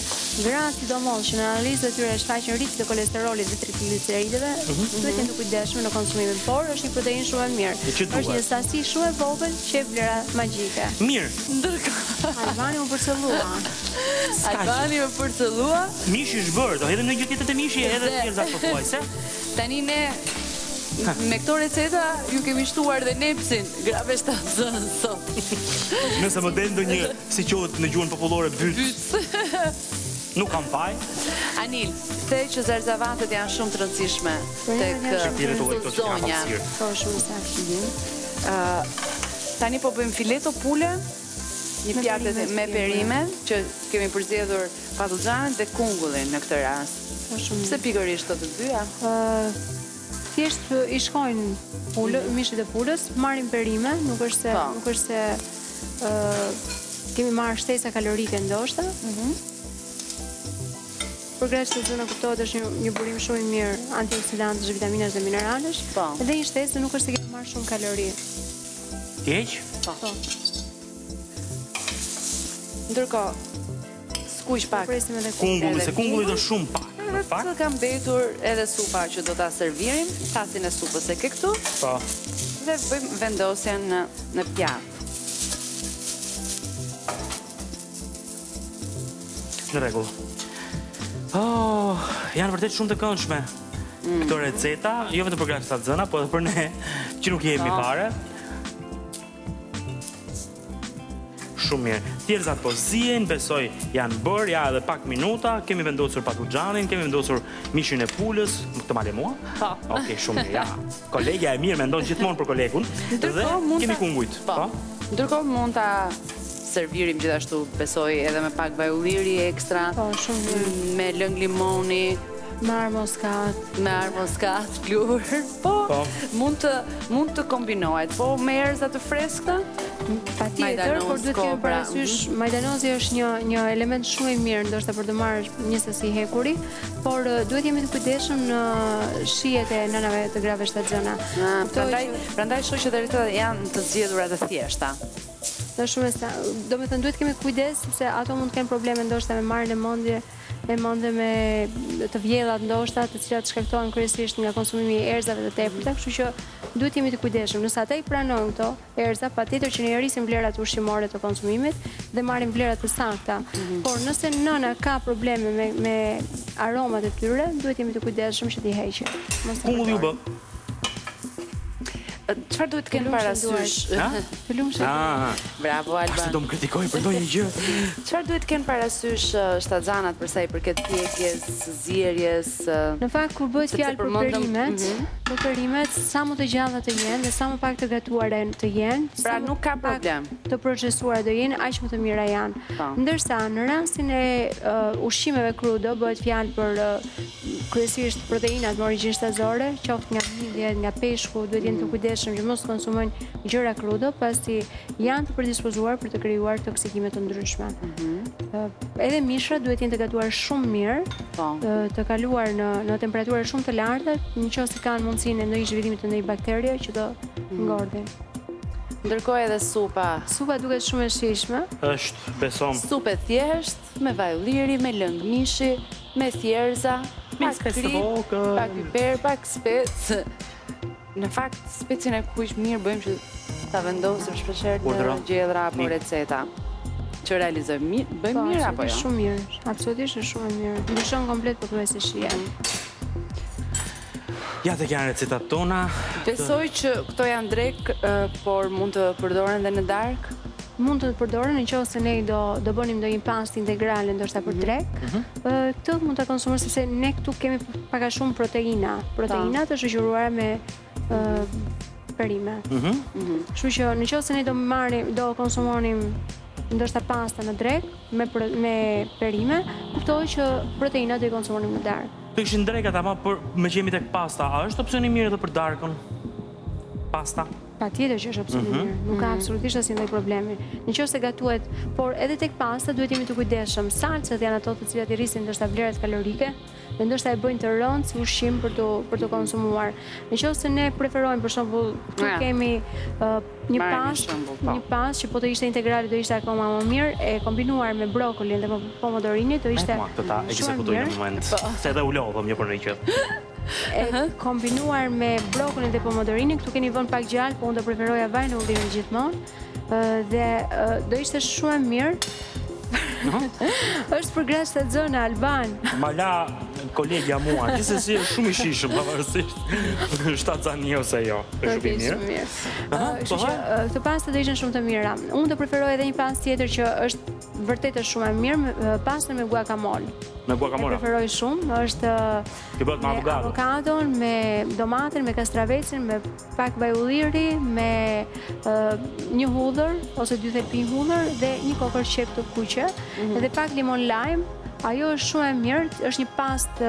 Speaker 2: gratë sidomos që në analizat e tyre shfaqin rritje të kolesterolit dhe trigliceridëve, duhet të jenë të kujdesshëm në konsumimin, por është një protein shumë e mirë. Është një sasi shumë e vogël që e vlera magjike.
Speaker 3: Mirë.
Speaker 1: Ndërkohë
Speaker 2: Albani më përcëllua.
Speaker 1: Albani më përcëllua.
Speaker 3: Mishi është bërë, do hedhim në gjë tjetër të mishi edhe të tjerë po thuaj, se?
Speaker 1: Tani ne me këto receta ju kemi shtuar dhe nepsin grave shtatzën sot.
Speaker 3: Nëse më del ndonjë, si quhet në gjuhën popullore, byt. Nuk kam faj.
Speaker 1: Anil, the që zarzavatet janë shumë të rëndësishme tek zonja.
Speaker 2: Po, shumë saktë.
Speaker 1: Tani po bëjmë fileto pule, një pjatë me perime, që kemi përzgjedhur patlıxhanin dhe kungullin në këtë rast. Pse pikërisht këto të dyja?
Speaker 2: Thjesht i shkojnë mishit e pulës, marrin perime, nuk është se kemi marrë shtesa kalorike ndoshta. Për grashtat zëna kuptohet është një burim shumë i mirë, antioksidantësh, vitaminash dhe mineralesh, dhe një shtesë nuk është se kemi marrë shumë kalori.
Speaker 3: Keq?
Speaker 2: Po.
Speaker 1: Ndërkohë, skuq pak
Speaker 3: kungulli, se kungulli do shumë pak.
Speaker 1: Të kam betur edhe supa që do ta servirim, tasin e supës e ke këtu.
Speaker 3: Po.
Speaker 1: Dhe bëjmë vendosjen në pjatë.
Speaker 3: Në rregull. Janë vërtet shumë të këndshme këto receta, jo vetëm për grashtat zëna, po edhe për ne që nuk jemi fare. Shumë mirë. Tjerëzat po zihen, besoj janë bërë, ja edhe pak minuta, kemi vendosur patlıxhanin, kemi vendosur mishin e pulës, të male mua?
Speaker 1: Po.
Speaker 3: Okej, shumë mirë, ja. Kolegja e mirë mendon gjithmonë për kolegun, dhe kemi kungujt.
Speaker 1: Po. Ndërkohë mund ta servirim gjithashtu, besoj, edhe me pak vaj ulliri ekstra, me lëng limoni,
Speaker 2: me armoskat,
Speaker 1: flur. Po, mund të kombinohet, po me erëza të freskëta.
Speaker 2: Patjetër, por duhet kemi parasysh, majdanozi është një element shumë i mirë, ndoshta për të marrë një sasi hekuri, por duhet jemi të kujdesshëm në shijet e nënave të grave shtatzëna.
Speaker 1: Prandaj shoh që recetat janë të zgjedhura të thjeshta.
Speaker 2: Do me thënë, duhet kemi kujdes, sepse ato mund të kenë probleme ndoshta me marrjen e mendje me të vjellat ndoshta, të cilat shkaktohen kryesisht nga konsumimi i erëzave të tepërta, kështu që duhet jemi të kujdesshëm. Nëse ata i pranojnë këto erëza, patjetër që ne rrisim vlerat ushqimore të konsumimit dhe marrim vlerat të sakta. Por nëse nëna ka probleme me aromat e tyre, duhet jemi të kujdesshëm që t'i heqim.
Speaker 3: Kungulli u bë?
Speaker 1: Çfarë duhet të kenë parasysh? Bravo, Alban.
Speaker 3: Se do më kritikoj për ndonjë gjë.
Speaker 1: Çfarë duhet të kenë parasysh shtatzanat për sa i përket pjekjes, zierjes?
Speaker 2: Në fakt, kur bëhet fjalë për perimet, sa më të gjalla të jenë dhe sa më pak të gatuara të jenë,
Speaker 1: pra nuk ka problem.
Speaker 2: Të procesuara do jenë, aq më të mira janë. Ndërsa në rastin e ushqimeve krudo bëhet fjalë për kryesisht proteinat me origjinë shtazore, qoftë nga midja, nga peshku, duhet jenë të kujdesshëm që mos konsumojnë gjëra krudo, pasi janë të predispozuar për të krijuar toksikime të ndryshme. Edhe mishrat duhet jenë të gatuar shumë mirë, të kaluar në temperatura shumë të larta, nëse kanë mundësinë e ndonjë zhvillimit të ndonjë bakterie që do ngordhin.
Speaker 1: Ndërkohë edhe supa.
Speaker 2: Supa duket shumë e shijshme.
Speaker 3: Është, besom.
Speaker 1: Supë thjesht, me vaj ulliri, me lëng mishi, me thjerza, pak krip, pak piper, pak spec. Në fakt, specin e kuq mirë bëjmë që ta vendosim shpeshherë në gjedhra apo receta. Që realizojmë mirë, bëjmë mirë apo jo?
Speaker 2: Shumë mirë, absolutisht është shumë mirë. Ndryshon komplet pothuajse shijen.
Speaker 3: Ja të janë recetat tona.
Speaker 1: Besoj që këto janë drek, por mund të përdoren dhe në darkë.
Speaker 2: mund të përdoren nëse ne do bënim ndonjë pastë integrale ndoshta për drek. Këtë mund ta konsumojmë sepse ne këtu kemi pak a shumë proteina. Proteina të shoqëruara me perime. Kështu që nëse ne do konsumonim ndoshta pasta në drek me perime, kuptohet që proteinat do i konsumonim në darkë.
Speaker 3: Të ishin drekat ama për me që jemi tek pasta, a është opsioni mirë edhe për darkën? Pasta?
Speaker 2: Patjetër që është opsioni mirë, nuk ka absolutisht asnjë lloj problemi. Nëse gatuhet, por edhe tek pasta duhet jemi të kujdesshëm. Salcat janë ato të cilat i rrisin ndoshta vlerat kalorike dhe ndoshta e bëjnë të rëndë si ushqim për të konsumuar. Nëse ne preferojmë për shembull, këtu kemi një pastë që po të ishte integrale do ishte akoma më mirë, e kombinuar me brokolin dhe pomodorinit do ishte
Speaker 3: këtë ta ekzekutoj në moment, se edhe u lodhëm një për një që.
Speaker 2: E kombinuar me brokolin dhe pomodorinë, këtu keni vënë pak gjallë, po unë do preferoja vaj në ullirën gjithmonë dhe do ishte shumë e mirë. Është për gra shtatzëna Alban.
Speaker 3: Ma la kolegja mua, gjithsesi është shumë i shishëm pavarësisht shtatzani ose jo. Është shumë i mirë.
Speaker 2: Kështu që këto pasta do ishin shumë të mira. Unë do preferoj edhe një pastë tjetër që është vërtet shumë e mirë, pastën me guacamole.
Speaker 3: Me guacamole.
Speaker 2: E preferoj shumë, është
Speaker 3: me
Speaker 2: avokadon, me domaten, me kastravecin, me pak vaj ulliri, me një hudhër ose 2 thelpi hudhër dhe një kokër qep të kuqe dhe pak limon lajm. Ajo është shumë e mirë, është një pastë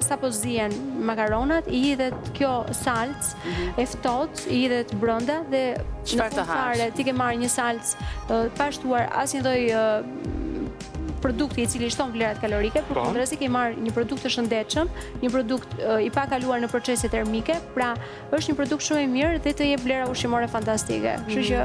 Speaker 2: sapo zihen makaronat, i hidhet kjo salcë e ftohtë, i hidhet brenda dhe në fund ti ke marrë një salcë pa shtuar asnjë lloj produkti i cili shton vlerat kalorike, por kundrazi ke marrë një produkt të shëndetshëm, një produkt i pa kaluar në procese termike, pra është një produkt shumë i mirë dhe të jep vlera ushqimore fantastike. Kështu që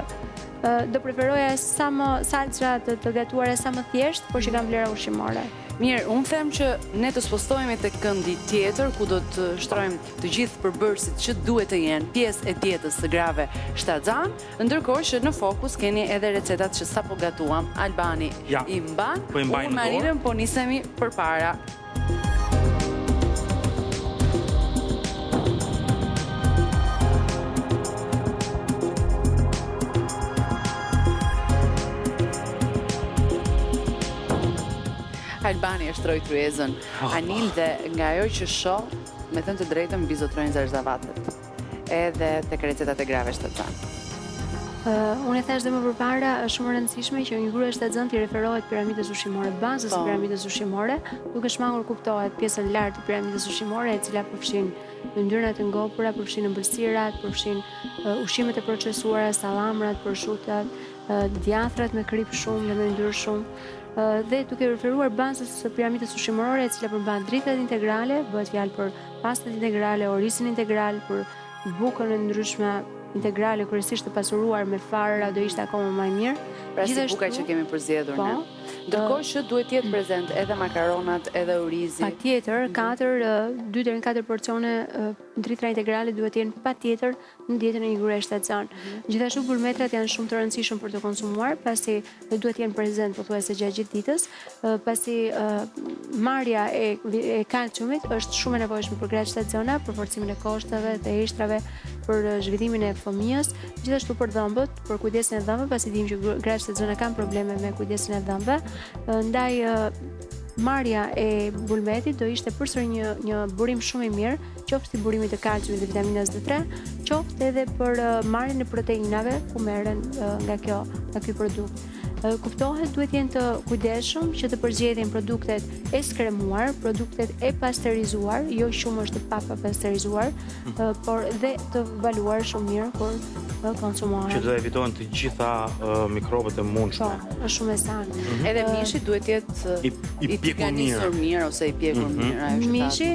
Speaker 2: do preferoja sa më salca të gatuara sa më thjesht, por që kanë vlera ushqimore.
Speaker 1: Mirë, unë them që ne të spostohemi të këndi tjetër, ku do të shtrojmë të gjithë përbërësit që duhet të jenë pjesë e dietës së grave shtatzan, ndërkohë që në fokus keni edhe recetat që sapo gatuam. Albani i mban, unë Marinën po nisemi përpara. Albani e shtroj kryezën Anil dhe nga ajo që shoh, me thënë të drejtën bizotrojnë zarzavatet edhe tek recetat e grave shtatzan.
Speaker 2: Unë e thash dhe më përpara, është shumë e rëndësishme që një grua shtatzan t'i referohet piramidës ushqimore, bazës së piramidës ushqimore, duke shmangur kuptohet pjesën lart të piramidës ushqimore, e cila përfshin yndyrnat e ngopura, përfshin ëmbëlsirat, përfshin ushqimet e procesuara, sallamrat, prosciutat, djathrat me krip shumë dhe me yndyrë shumë. Dhe duke referuar bazës së piramidës ushqimore, e cila përmban dritat integrale, bëhet fjalë për pastat integrale, orisin integral, për bukën e ndryshme integrale, kryesisht të pasuruar me farra, do ishte akoma më mirë.
Speaker 1: Pra si buka që kemi përzgjedhur ne. Ndërkohë që duhet të jetë prezent edhe makaronat, edhe orizi.
Speaker 2: Patjetër, 2 deri në 4 porcione dritra integrale duhet të jenë patjetër në dietën e një gruaje shtatzan. Gjithashtu bulmetrat janë shumë të rëndësishëm për të konsumuar, pasi duhet të jenë prezent pothuajse gjatë gjithë ditës, pasi marrja e kalciumit është shumë e nevojshme për gratë shtatzana, për forcimin e koshtave dhe ishtrave, për zhvillimin e fëmijës, gjithashtu për dhëmbët, për kujdesin e dhëmbëve, pasi dimë që gratë shtatzana kanë probleme me kujdesin e dhëmbëve. Ndaj marrja e bulmetit do ishte përsëri një burim shumë i mirë, qoftë i burimit të kalciumit dhe vitaminës D3, qoftë edhe për marrjen e proteinave ku merren nga ky produkt. Kuptohet, duhet jenë të kujdesshëm që të përzgjedhin produktet e skremuar, produktet e pasterizuar, jo shumë është pa pasterizuar, por dhe të valuar shumë mirë kur konsumohen.
Speaker 3: Që të evitohen të gjitha mikrobet e mundshme.
Speaker 2: Po, është shumë e saktë.
Speaker 1: Edhe mishi duhet të jetë
Speaker 3: i pjekur
Speaker 1: mirë ose i pjekur mirë.
Speaker 2: Mishi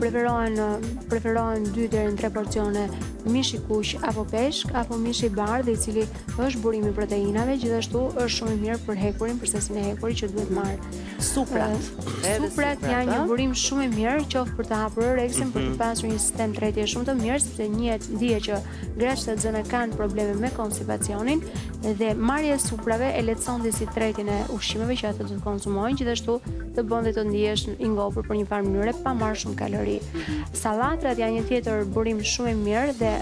Speaker 2: preferohen 2 deri në 3 porcione mishi kuq apo peshk, apo mishi bardhë, i cili është burimi i proteinave, gjithashtu është shumë i mirë për hekurin, për sesin e hekurit që duhet marrë. Suprat janë një burim shumë i mirë, qoftë për të hapur oreksin, për të pasur një sistem tretje shumë të mirë, sepse dihet që gratë shtatzana kanë probleme me konstipacionin, Dhe marrja e suprave e lehtësonte si tretin e ushqimeve që ata do të konsumojnë, gjithashtu të bënte të ndihesh i ngopur për një farë mënyre pa marrë shumë kalori. Sallatrat janë një tjetër burim shumë i mirë dhe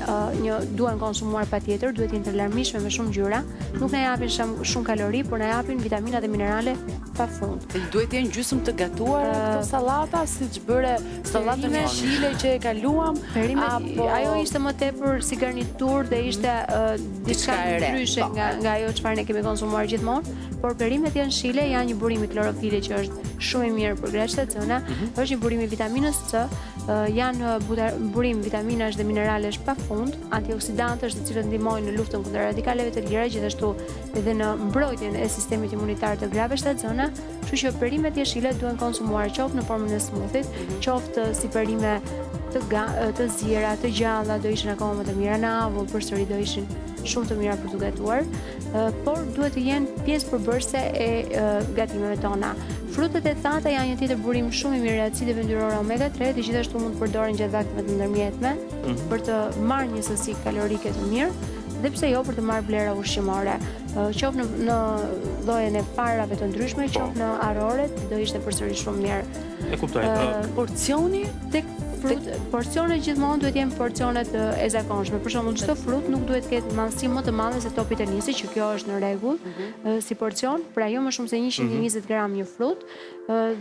Speaker 2: duhen konsumuar patjetër, duhet jenë të larmishme me shumë ngjyra, nuk na japin shumë kalori, por na japin vitamina dhe minerale pafund.
Speaker 1: Duhet jenë gjysmë të gatuar këto sallata, siç bëre sallatën e shile që e kaluam,
Speaker 2: ajo ishte më tepër si garnitur dhe ishte diçka ndryshe nga ajo çfarë ne kemi konsumuar gjithmonë, por perimet janë shile, janë një burim i klorofile që është shumë i mirë për greçtat tona, është një burim i vitaminës C, janë burim vitaminash dhe mineralesh pafund, antioksidantësh të cilët ndihmojnë në luftën kundër radikaleve të lira, gjithashtu edhe në mbrojtjen e sistemit imunitar të grave shtatzëna, kështu që perimet jeshile duhen konsumuar qoftë në formën e smoothit, qoftë si perime të zjera, të gjalla, do ishin akoma më të mira, në avull përsëri do ishin shumë të mira për të gatuar, por duhet të jenë pjesë përbërëse e gatimeve tona. Frutet e thata janë një tjetër burim shumë i mirë i acideve yndyrore omega 3 dhe gjithashtu mund të përdoren gjatë vakteve të ndërmjetme për të marrë një sasi kalorike të mirë dhe pse jo për të marrë vlera ushqimore. Qoftë në llojen e farave të ndryshme, qoftë në aroret, do ishte përsëri shumë mirë.
Speaker 3: E kuptoj.
Speaker 1: Porcioni
Speaker 2: tek porcionet gjithmonë duhet jenë porcionet e zakonshme. Për shembull, çdo frut nuk duhet të ketë madhësi më të madhe se topi i tenisit, që kjo është në rregull si porcion, pra jo më shumë se 120 gram një frut,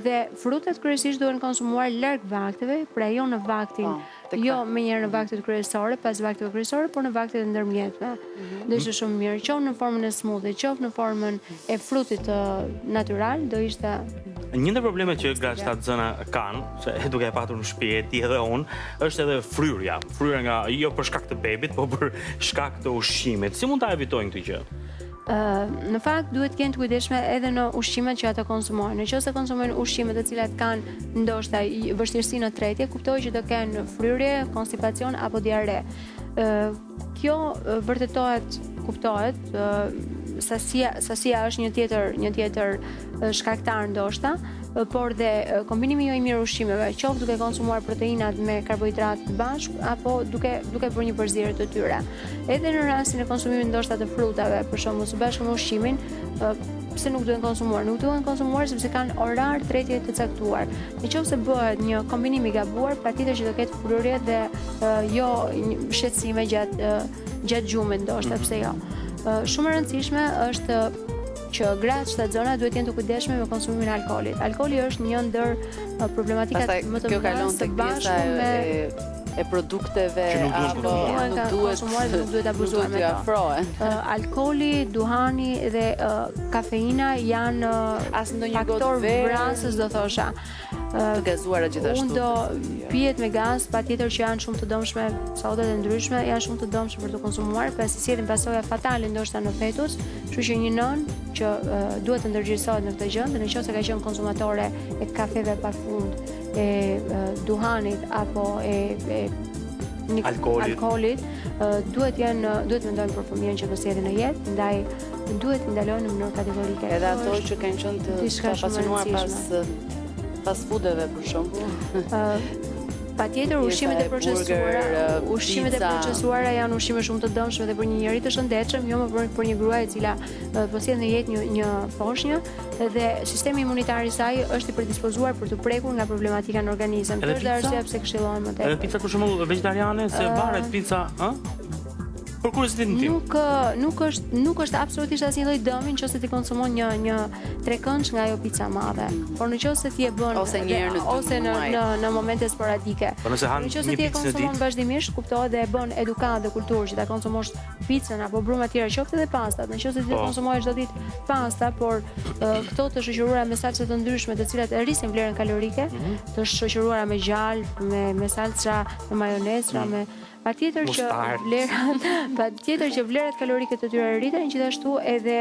Speaker 2: dhe frutet kryesisht duhen konsumuar larg vakteve, pra jo në vaktin, jo menjëherë në vaktet kryesore, pas vakteve kryesore, por në vaktet e ndërmjetme. Do ishte shumë mirë, qoftë në formën e smoothie, qoftë në formën e frutit natyral, do ishte.
Speaker 3: Një ndër problemet që graçtatëzëna kanë, se duke e patur në shtëpi e ti edhe unë, është edhe fryrja. Fryrja nga jo për shkak të bebit, por për shkak të ushqimit. Si mund ta evitojnë këtë gjë?
Speaker 2: Në fakt duhet të jenë të kujdesshme edhe në ushqimet që ata konsumojnë. Nëse konsumojnë ushqime të cilat kanë ndoshta vështirësi në tretje, kuptoj që do kenë fryrje, konstipacion apo diare. Kjo vërtetohet, kuptohet, sasia është një tjetër shkaktar ndoshta, por dhe kombinimi jo i mirë ushqimeve, qoftë duke konsumuar proteinat me karbohidrat bashkë apo duke bërë një përzierje të tyre. Edhe në rastin e konsumimit ndoshta të frutave, për shembull, së bashku me ushqimin, pse nuk duhen konsumuar? Nuk duhen konsumuar sepse kanë orar tretje të caktuar. Nëse bëhet një kombinim i gabuar, patjetër që do ketë fryrje dhe jo shqetësime gjatë gjumit ndoshta, pse jo. Shumë e rëndësishme është që gratë shtatzëna duhet jenë të kujdesshme me konsumimin e alkoolit. Alkooli është një ndër problematikat më të mëdha së bashku me
Speaker 1: e produkteve
Speaker 3: apo
Speaker 2: nuk duhet abuzuar me to. Alkooli, duhani dhe kafeina janë faktor vrasës, do thosha.
Speaker 1: Të gazuara gjithashtu.
Speaker 2: Unë do pijet me gaz, patjetër që janë shumë të dëmshme, sodat e ndryshme janë shumë të dëmshme për të konsumuar, pasi sjellin pasoja fatale ndoshta në fetus, kështu që një nënë që duhet të ndërgjegjësohet në këtë gjë, dhe nëse ka qenë konsumatore e kafeve pafund, e duhanit apo e alkoolit, duhet mendojnë për fëmijën që do sjellin në jetë, ndaj duhet ndalojnë në mënyrë kategorike.
Speaker 1: Edhe ato që kanë qenë të pasionuar pas foodeve për shembull.
Speaker 2: Patjetër ushqimet e procesuara janë ushqime shumë të dëmshme dhe për një njerëz të shëndetshëm, jo më për një grua e cila po sjell në jetë një foshnjë dhe sistemi imunitar i saj është i predispozuar për të prekur nga problematika në organizëm. Kjo është arsyeja pse këshillohen më tepër.
Speaker 3: Edhe pica për shembull vegetariane, se varet pica, ë? Për kuriozitetin tim.
Speaker 2: Nuk është absolutisht asnjë lloj dëmi nëse ti konsumon një trekëndsh nga ajo pica madhe. Por nëse ti e bën ose në momente sporadike. Nëse ti e konsumon vazhdimisht, kuptohet dhe e bën edukat dhe kulturë që ta konsumosh picën apo bruma të tjera, qoftë edhe pastat. Nëse ti konsumosh çdo ditë pasta, por këto të shoqëruara me salca të ndryshme, të cilat e rrisin vlerën kalorike, të shoqëruara me gjalp, me salca, me majonezë, me patjetër që vlerat kalorike të tyre rriten, gjithashtu edhe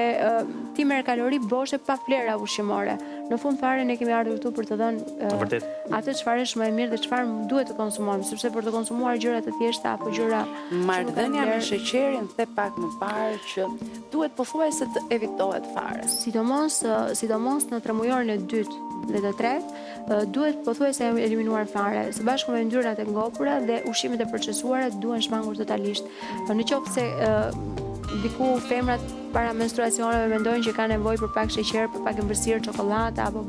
Speaker 2: ti merr kalori boshe pa vlera ushqimore. Në fund fare ne kemi ardhur këtu për të dhënë atë çfarë është më e mirë dhe çfarë duhet të konsumojmë, sepse për të konsumuar gjëra të thjeshta apo gjëra
Speaker 1: marrëdhënia me sheqerin the pak më parë që duhet pothuajse të evitohet fare.
Speaker 2: Sidomos në tremujorin e dytë dhe të tretë, duhet pothuajse eliminuar fare, së bashku me yndyrnat e ngopura dhe ushqimet e procesuara duhen shmangur totalisht. Në qoftë se diku femrat para menstruacioneve mendojnë që ka nevojë për pak sheqer, për pak ëmbëlsirë, çokoladë apo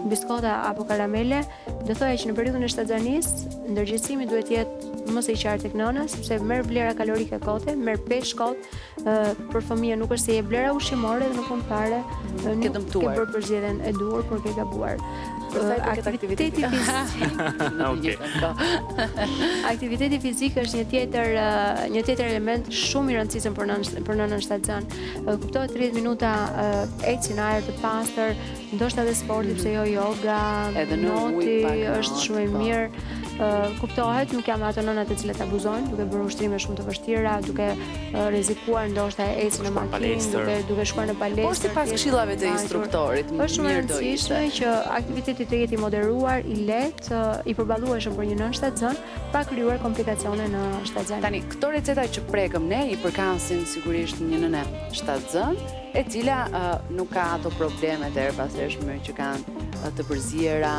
Speaker 2: biskota apo karamele, do thoya që në periudhën e shtatzanisë, ndërgjegjësimi duhet jetë mos e qartë tek nëna, sepse merr vlera kalorike kote, merr peshk kot, për fëmijën nuk është se je vlera ushqimore dhe në fund fare nuk ke bërë përzgjedhjen e duhur, por ke gabuar. Aktiviteti fizik. Aktiviteti fizik është një tjetër element shumë i rëndësishëm për nënën shtatzan. Kuptohet 30 minuta ecje në ajër të pastër, ndoshta edhe sporti, pse jo yoga, noti është shumë i mirë. Kuptohet, nuk jam ato nënat të cilët abuzojnë, duke bërë ushtrime shumë të vështira, duke rrezikuar ndoshta ecje në makinë, duke shkuar në palestër.
Speaker 1: Por sipas këshillave të instruktorit,
Speaker 2: është shumë e rëndësishme që aktiviteti të jetë i moderuar, i lehtë, i përballueshëm për një nënë shtatzan, pa krijuar komplikacione në shtatzan.
Speaker 1: Tani, këto receta që prekëm ne i përkasin sigurisht një nënë shtatzan, e cila nuk ka ato problemet e erëpashershme që kanë të përzjera,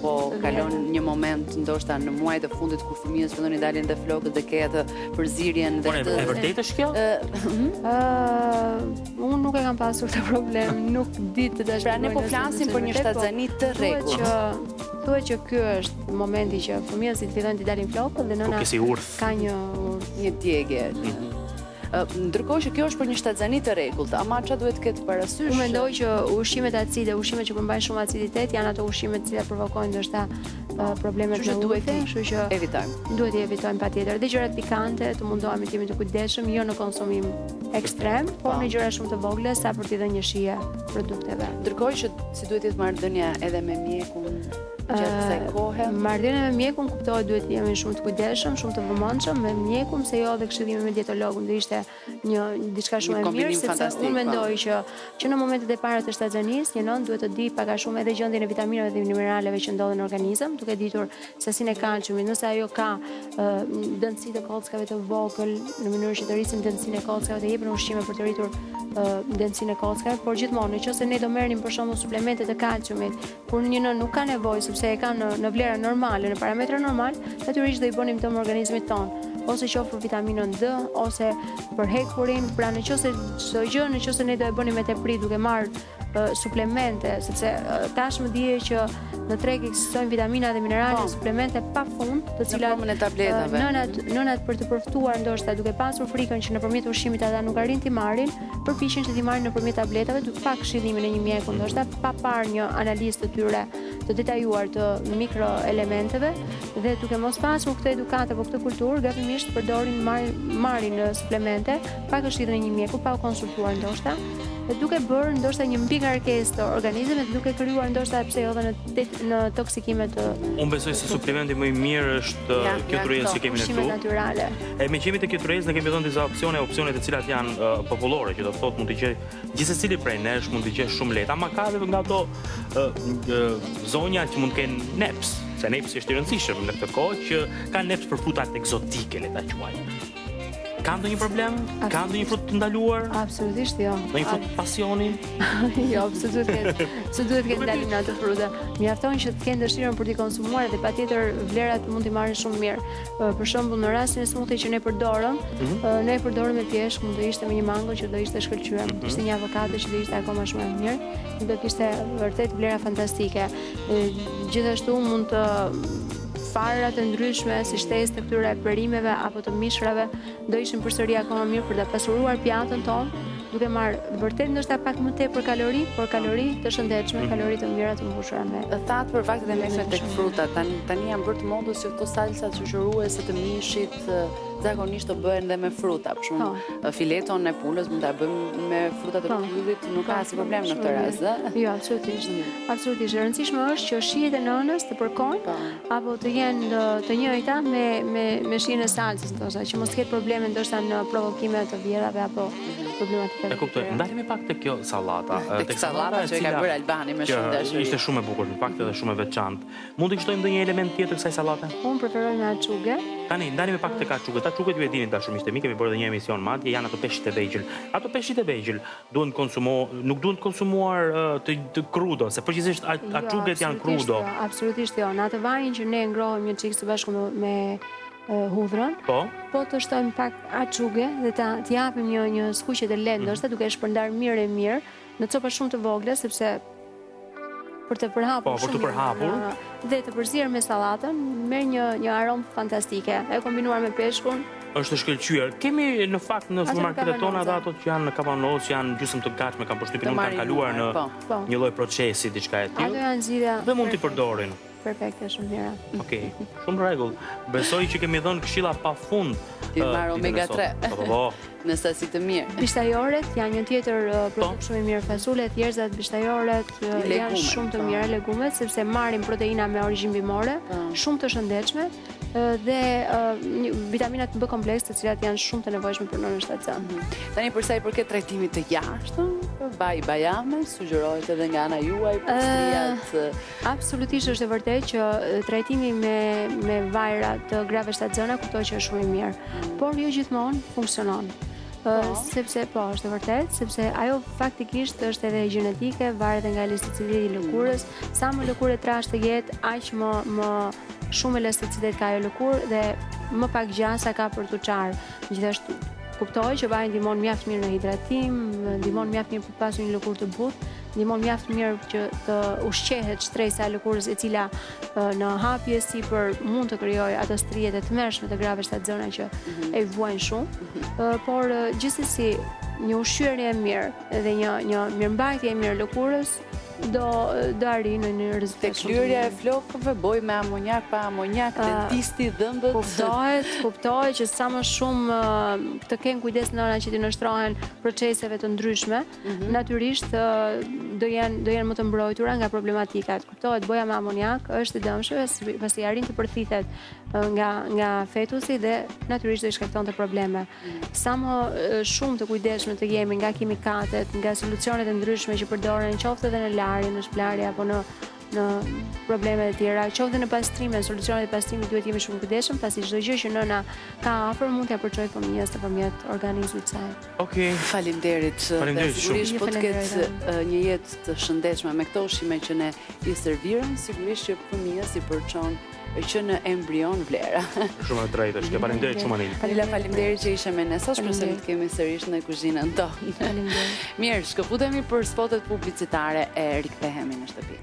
Speaker 1: po kalon një moment ndoshta në muajt e fundit kur fëmijës fillon i dalin dhe flokët dhe ke atë përzirjen dhe
Speaker 3: e vërtetë është kjo?
Speaker 2: Unë nuk e kam pasur këtë problem, nuk di të dashur.
Speaker 1: Pra ne po flasim për një shtatzani të rregullt.
Speaker 2: Thuhet që ky është momenti që fëmijës i fillojnë të dalin flokët dhe nëna ka
Speaker 1: një djegje. Ndërkohë që kjo është për një shtatzani të rregullt, ama çfarë duhet të ketë parasysh?
Speaker 2: Unë mendoj që ushqimet acide, ushqimet që përmbajnë shumë aciditet, janë ato ushqime të cilat provokojnë ndoshta problemet me ujë, kështu që
Speaker 1: evitojmë.
Speaker 2: Duhet i evitojmë patjetër. Dhe gjërat pikante të mundohemi të jemi të kujdesshëm, jo në konsumim ekstrem, por në gjëra shumë të vogla sa për t'i dhënë një shije produkteve.
Speaker 1: Ndërkohë që si duhet jetë marrëdhënia edhe me mjekun gjatë kësaj kohe.
Speaker 2: Marrëdhënia me mjekun kuptohet duhet të jemi shumë të kujdesshëm, shumë të vëmendshëm me mjekun, se jo edhe këshillimi me dietologun do ishte diçka shumë e mirë, sepse unë mendoj që në momentet e para të shtatzanisë, një nënë duhet të di pak a shumë edhe gjendjen e vitaminave dhe mineraleve që ndodhen në organizëm, duke ditur sasinë e kalciumit, nëse ajo ka dënësi të kockave të vogël, në mënyrë që të rrisim dënësinë e kockave, të jepin ushqime për të rritur dënësinë e kockave, por gjithmonë nëse ne do merrnim për shembull suplemente të kalciumit, kur një nënë nuk ka nevojë sepse e ka në vlera normale, në parametra normal, natyrisht do i bënim dëm organizmit tonë, ose qoftë për vitaminën D, ose për hekurin, pra nëse çdo gjë, nëse ne do e bënim me tepri duke marrë suplemente, sepse tash më dihet që në treg ekzistojnë vitamina dhe minerale, suplemente pafund, të cilat nënat për të përftuar ndoshta duke pasur frikën që nëpërmjet ushqimit ata nuk arrin t'i marrin, përpiqen që t'i marrin nëpërmjet tabletave, duke pa këshillimin e një mjeku, ndoshta pa parë një analizë të tyre të detajuar të mikroelementeve dhe duke mos pasur këtë edukat apo këtë kulturë, gabimisht përdorin marrin suplemente pa këshillin e një mjeku, pa u konsultuar ndoshta, dhe duke bërë ndoshta një mbikarkesë të organizmit, duke krijuar ndoshta pse jo edhe në toksikime të.
Speaker 3: Unë besoj se suplementi më i mirë është kjo tryezë që kemi ne këtu.
Speaker 2: Ushqime natyrale.
Speaker 3: Me që jemi te kjo tryezë ne kemi dhënë disa opsione të cilat janë popullore, që do të thotë mund të gjej gjithsecili prej nesh, mund të gjej shumë lehtë, ama ka edhe nga ato zonja që mund të kenë neps, se nepsi është i rëndësishëm në këtë kohë që ka neps për frutat ekzotike, le ta quajmë. Ka ndonjë problem? Ka ndonjë frut të ndaluar?
Speaker 2: Absolutisht jo.
Speaker 3: Ndonjë frut pasioni?
Speaker 2: Jo, pse duhet të ketë ndalim në ato fruta. Mjafton që të kenë dëshirën për t'i konsumuar dhe patjetër vlerat mund t'i marrin shumë mirë. Për shembull, në rastin e smoothie që ne përdorëm, ne e përdorëm me pjeshk, mund të ishte me një mango që do ishte shkëlqyer, mund të ishte një avokado që do ishte akoma shumë e mirë, do të ishte vërtet vlera fantastike. Gjithashtu mund të farra të ndryshme si shtesë të këtyre perimeve apo të mishrave do ishin përsëri akoma mirë për ta pasuruar pjatën tonë, duke marrë vërtet ndoshta pak më tepër kalori, por kalori të shëndetshme, kalori të mira të mbushura me.
Speaker 1: Thatë për faktin e mesme tek frutat, tani janë bërë të modës që këto salsat shoqëruese të mishit zakonisht të bëhen dhe me fruta, për shembull fileton e pulës mund ta bëjmë me fruta të pyllit, nuk ka asnjë problem në këtë rast, ëh?
Speaker 2: Jo, absolutisht. Absolutisht. E rëndësishme është që shijet e nënës të përkojnë apo të jenë të njëjta me shijen e salsës, ndoshta që mos ketë probleme ndoshta në provokime të vjerave apo problematika.
Speaker 3: E kuptoj. Ndalemi pak tek kjo sallata,
Speaker 1: tek sallata që e ka bërë Albani me shumë dashuri.
Speaker 3: Ishte shumë e bukur, në fakt edhe shumë e veçantë. Mund të shtojmë ndonjë element tjetër kësaj sallate?
Speaker 2: Unë preferoj me açuge.
Speaker 3: Tani ndalemi pak tek açuget. Açuget ju e dini dashur miqtë mi, kemi bërë edhe një emision madje, janë ato peshqit e vegjël. Ato peshqit e vegjël nuk duhen konsumuar të krudo, se përgjithsisht açuget janë krudo.
Speaker 2: Absolutisht jo. Në atë vajin që ne ngrohëm një çik së bashku me hudhrën,
Speaker 3: Po?
Speaker 2: po të shtojmë pak açuge dhe të japim një skuqje të lehtë, ndoshta duke e shpërndar mirë e mirë në copa shumë të vogla, sepse për të përhapur
Speaker 3: Po, për të përhapur.
Speaker 2: dhe të përzierë me sallatën, merr një aromë fantastike. E kombinuar me peshkun,
Speaker 3: Është shkëlqyer. Kemi në fakt në supermarketet tona
Speaker 2: kapanoza.
Speaker 3: ato që janë në kapanoz, janë gjysmë të gatshme, kanë përshtypjen unë kanë kaluar në
Speaker 1: po.
Speaker 3: një lloj procesi diçka e
Speaker 2: ato
Speaker 3: tillë
Speaker 2: janë zgjidhja
Speaker 3: dhe mund t'i përdorin.
Speaker 2: perfekte, shumë mira.
Speaker 3: Okej, shumë rregull. Besoj që kemi dhënë këshilla pafund.
Speaker 1: Ti marr omega 3
Speaker 3: Po.
Speaker 1: në sasi të mirë.
Speaker 2: Bishtajoret janë një tjetër produkt shumë i mirë. Fasulet, thjerëzat, bishtajoret janë
Speaker 1: Legumet,
Speaker 2: shumë të
Speaker 1: po.
Speaker 2: mira, legumet, sepse marrin proteina me origjinë bimore, shumë të shëndetshme dhe vitaminat B kompleks, të cilat janë shumë të nevojshme për nënën shtatzan.
Speaker 1: Tani për sa i përket trajtimit të jashtëm, bajame, sugjerohet edhe nga ana juaj për strijat.
Speaker 2: Absolutisht është e vërtetë që trajtimi me vajra të grave shtatzana kuptoj që është shumë i mirë, por jo gjithmonë funksionon. Sepse po, është e vërtetë, sepse ajo faktikisht është edhe gjenetike, varet nga elasticitet i lëkurës, sa më lëkurë e trashë të jetë, aq më shumë elasticitet ka ajo lëkurë dhe më pak gjasa ka për të qarë. Gjithashtu, kuptoj që vaj ndihmon mjaft mirë në hidratim, ndihmon mjaft mirë për të pasur një lëkurë të butë, ndihmon mjaft mirë që të ushqehet shtresa e lëkurës e cila në hapje sipër mund të krijojë ato strijet e tmerrshme të grave shtatzana që e vuajnë shumë, por gjithsesi një ushqyerje e mirë dhe një mirëmbajtje e mirë lëkurës do arrijë në një rezultat shumë.
Speaker 1: Klyrja e flokëve, boj me amonjak, pa amonjak, dentisti, dhëmbët.
Speaker 2: Kuptohet që sa më shumë të kenë kujdes nëna që të nështrohen proceseve të ndryshme, natyrisht do jenë më të mbrojtura nga problematikat. Kuptohet, boja me amonjak është i dëmshme, pasi arrin të përthithet nga fetusi dhe natyrisht do i shkakton të probleme. Sa më shumë të kujdesshme të jemi nga kimikatet, nga solucionet e ndryshme që përdoren qoftë edhe në larje, në shplarje apo në problemet e tjera, qoftë në pastrime, solucionet e pastrimit duhet jemi shumë kujdesshëm, pasi çdo gjë që nëna ka afër mund t'ia përçojë fëmijës nëpërmjet organizmit të saj.
Speaker 3: Okej.
Speaker 1: Faleminderit. Sigurisht po të ketë një jetë të shëndetshme me këto ushqime që ne i servirëm, sigurisht që fëmijës i përçon që në embrion vlera.
Speaker 3: Shumë e drejtë është. Faleminderit shumë Anil.
Speaker 1: Anila, faleminderit që ishe me ne sot, shpresoj të kemi sërish në kuzhinën tonë.
Speaker 2: Faleminderit.
Speaker 1: Mirë, shkëputemi për spotet publicitare e rikthehemi në shtëpi.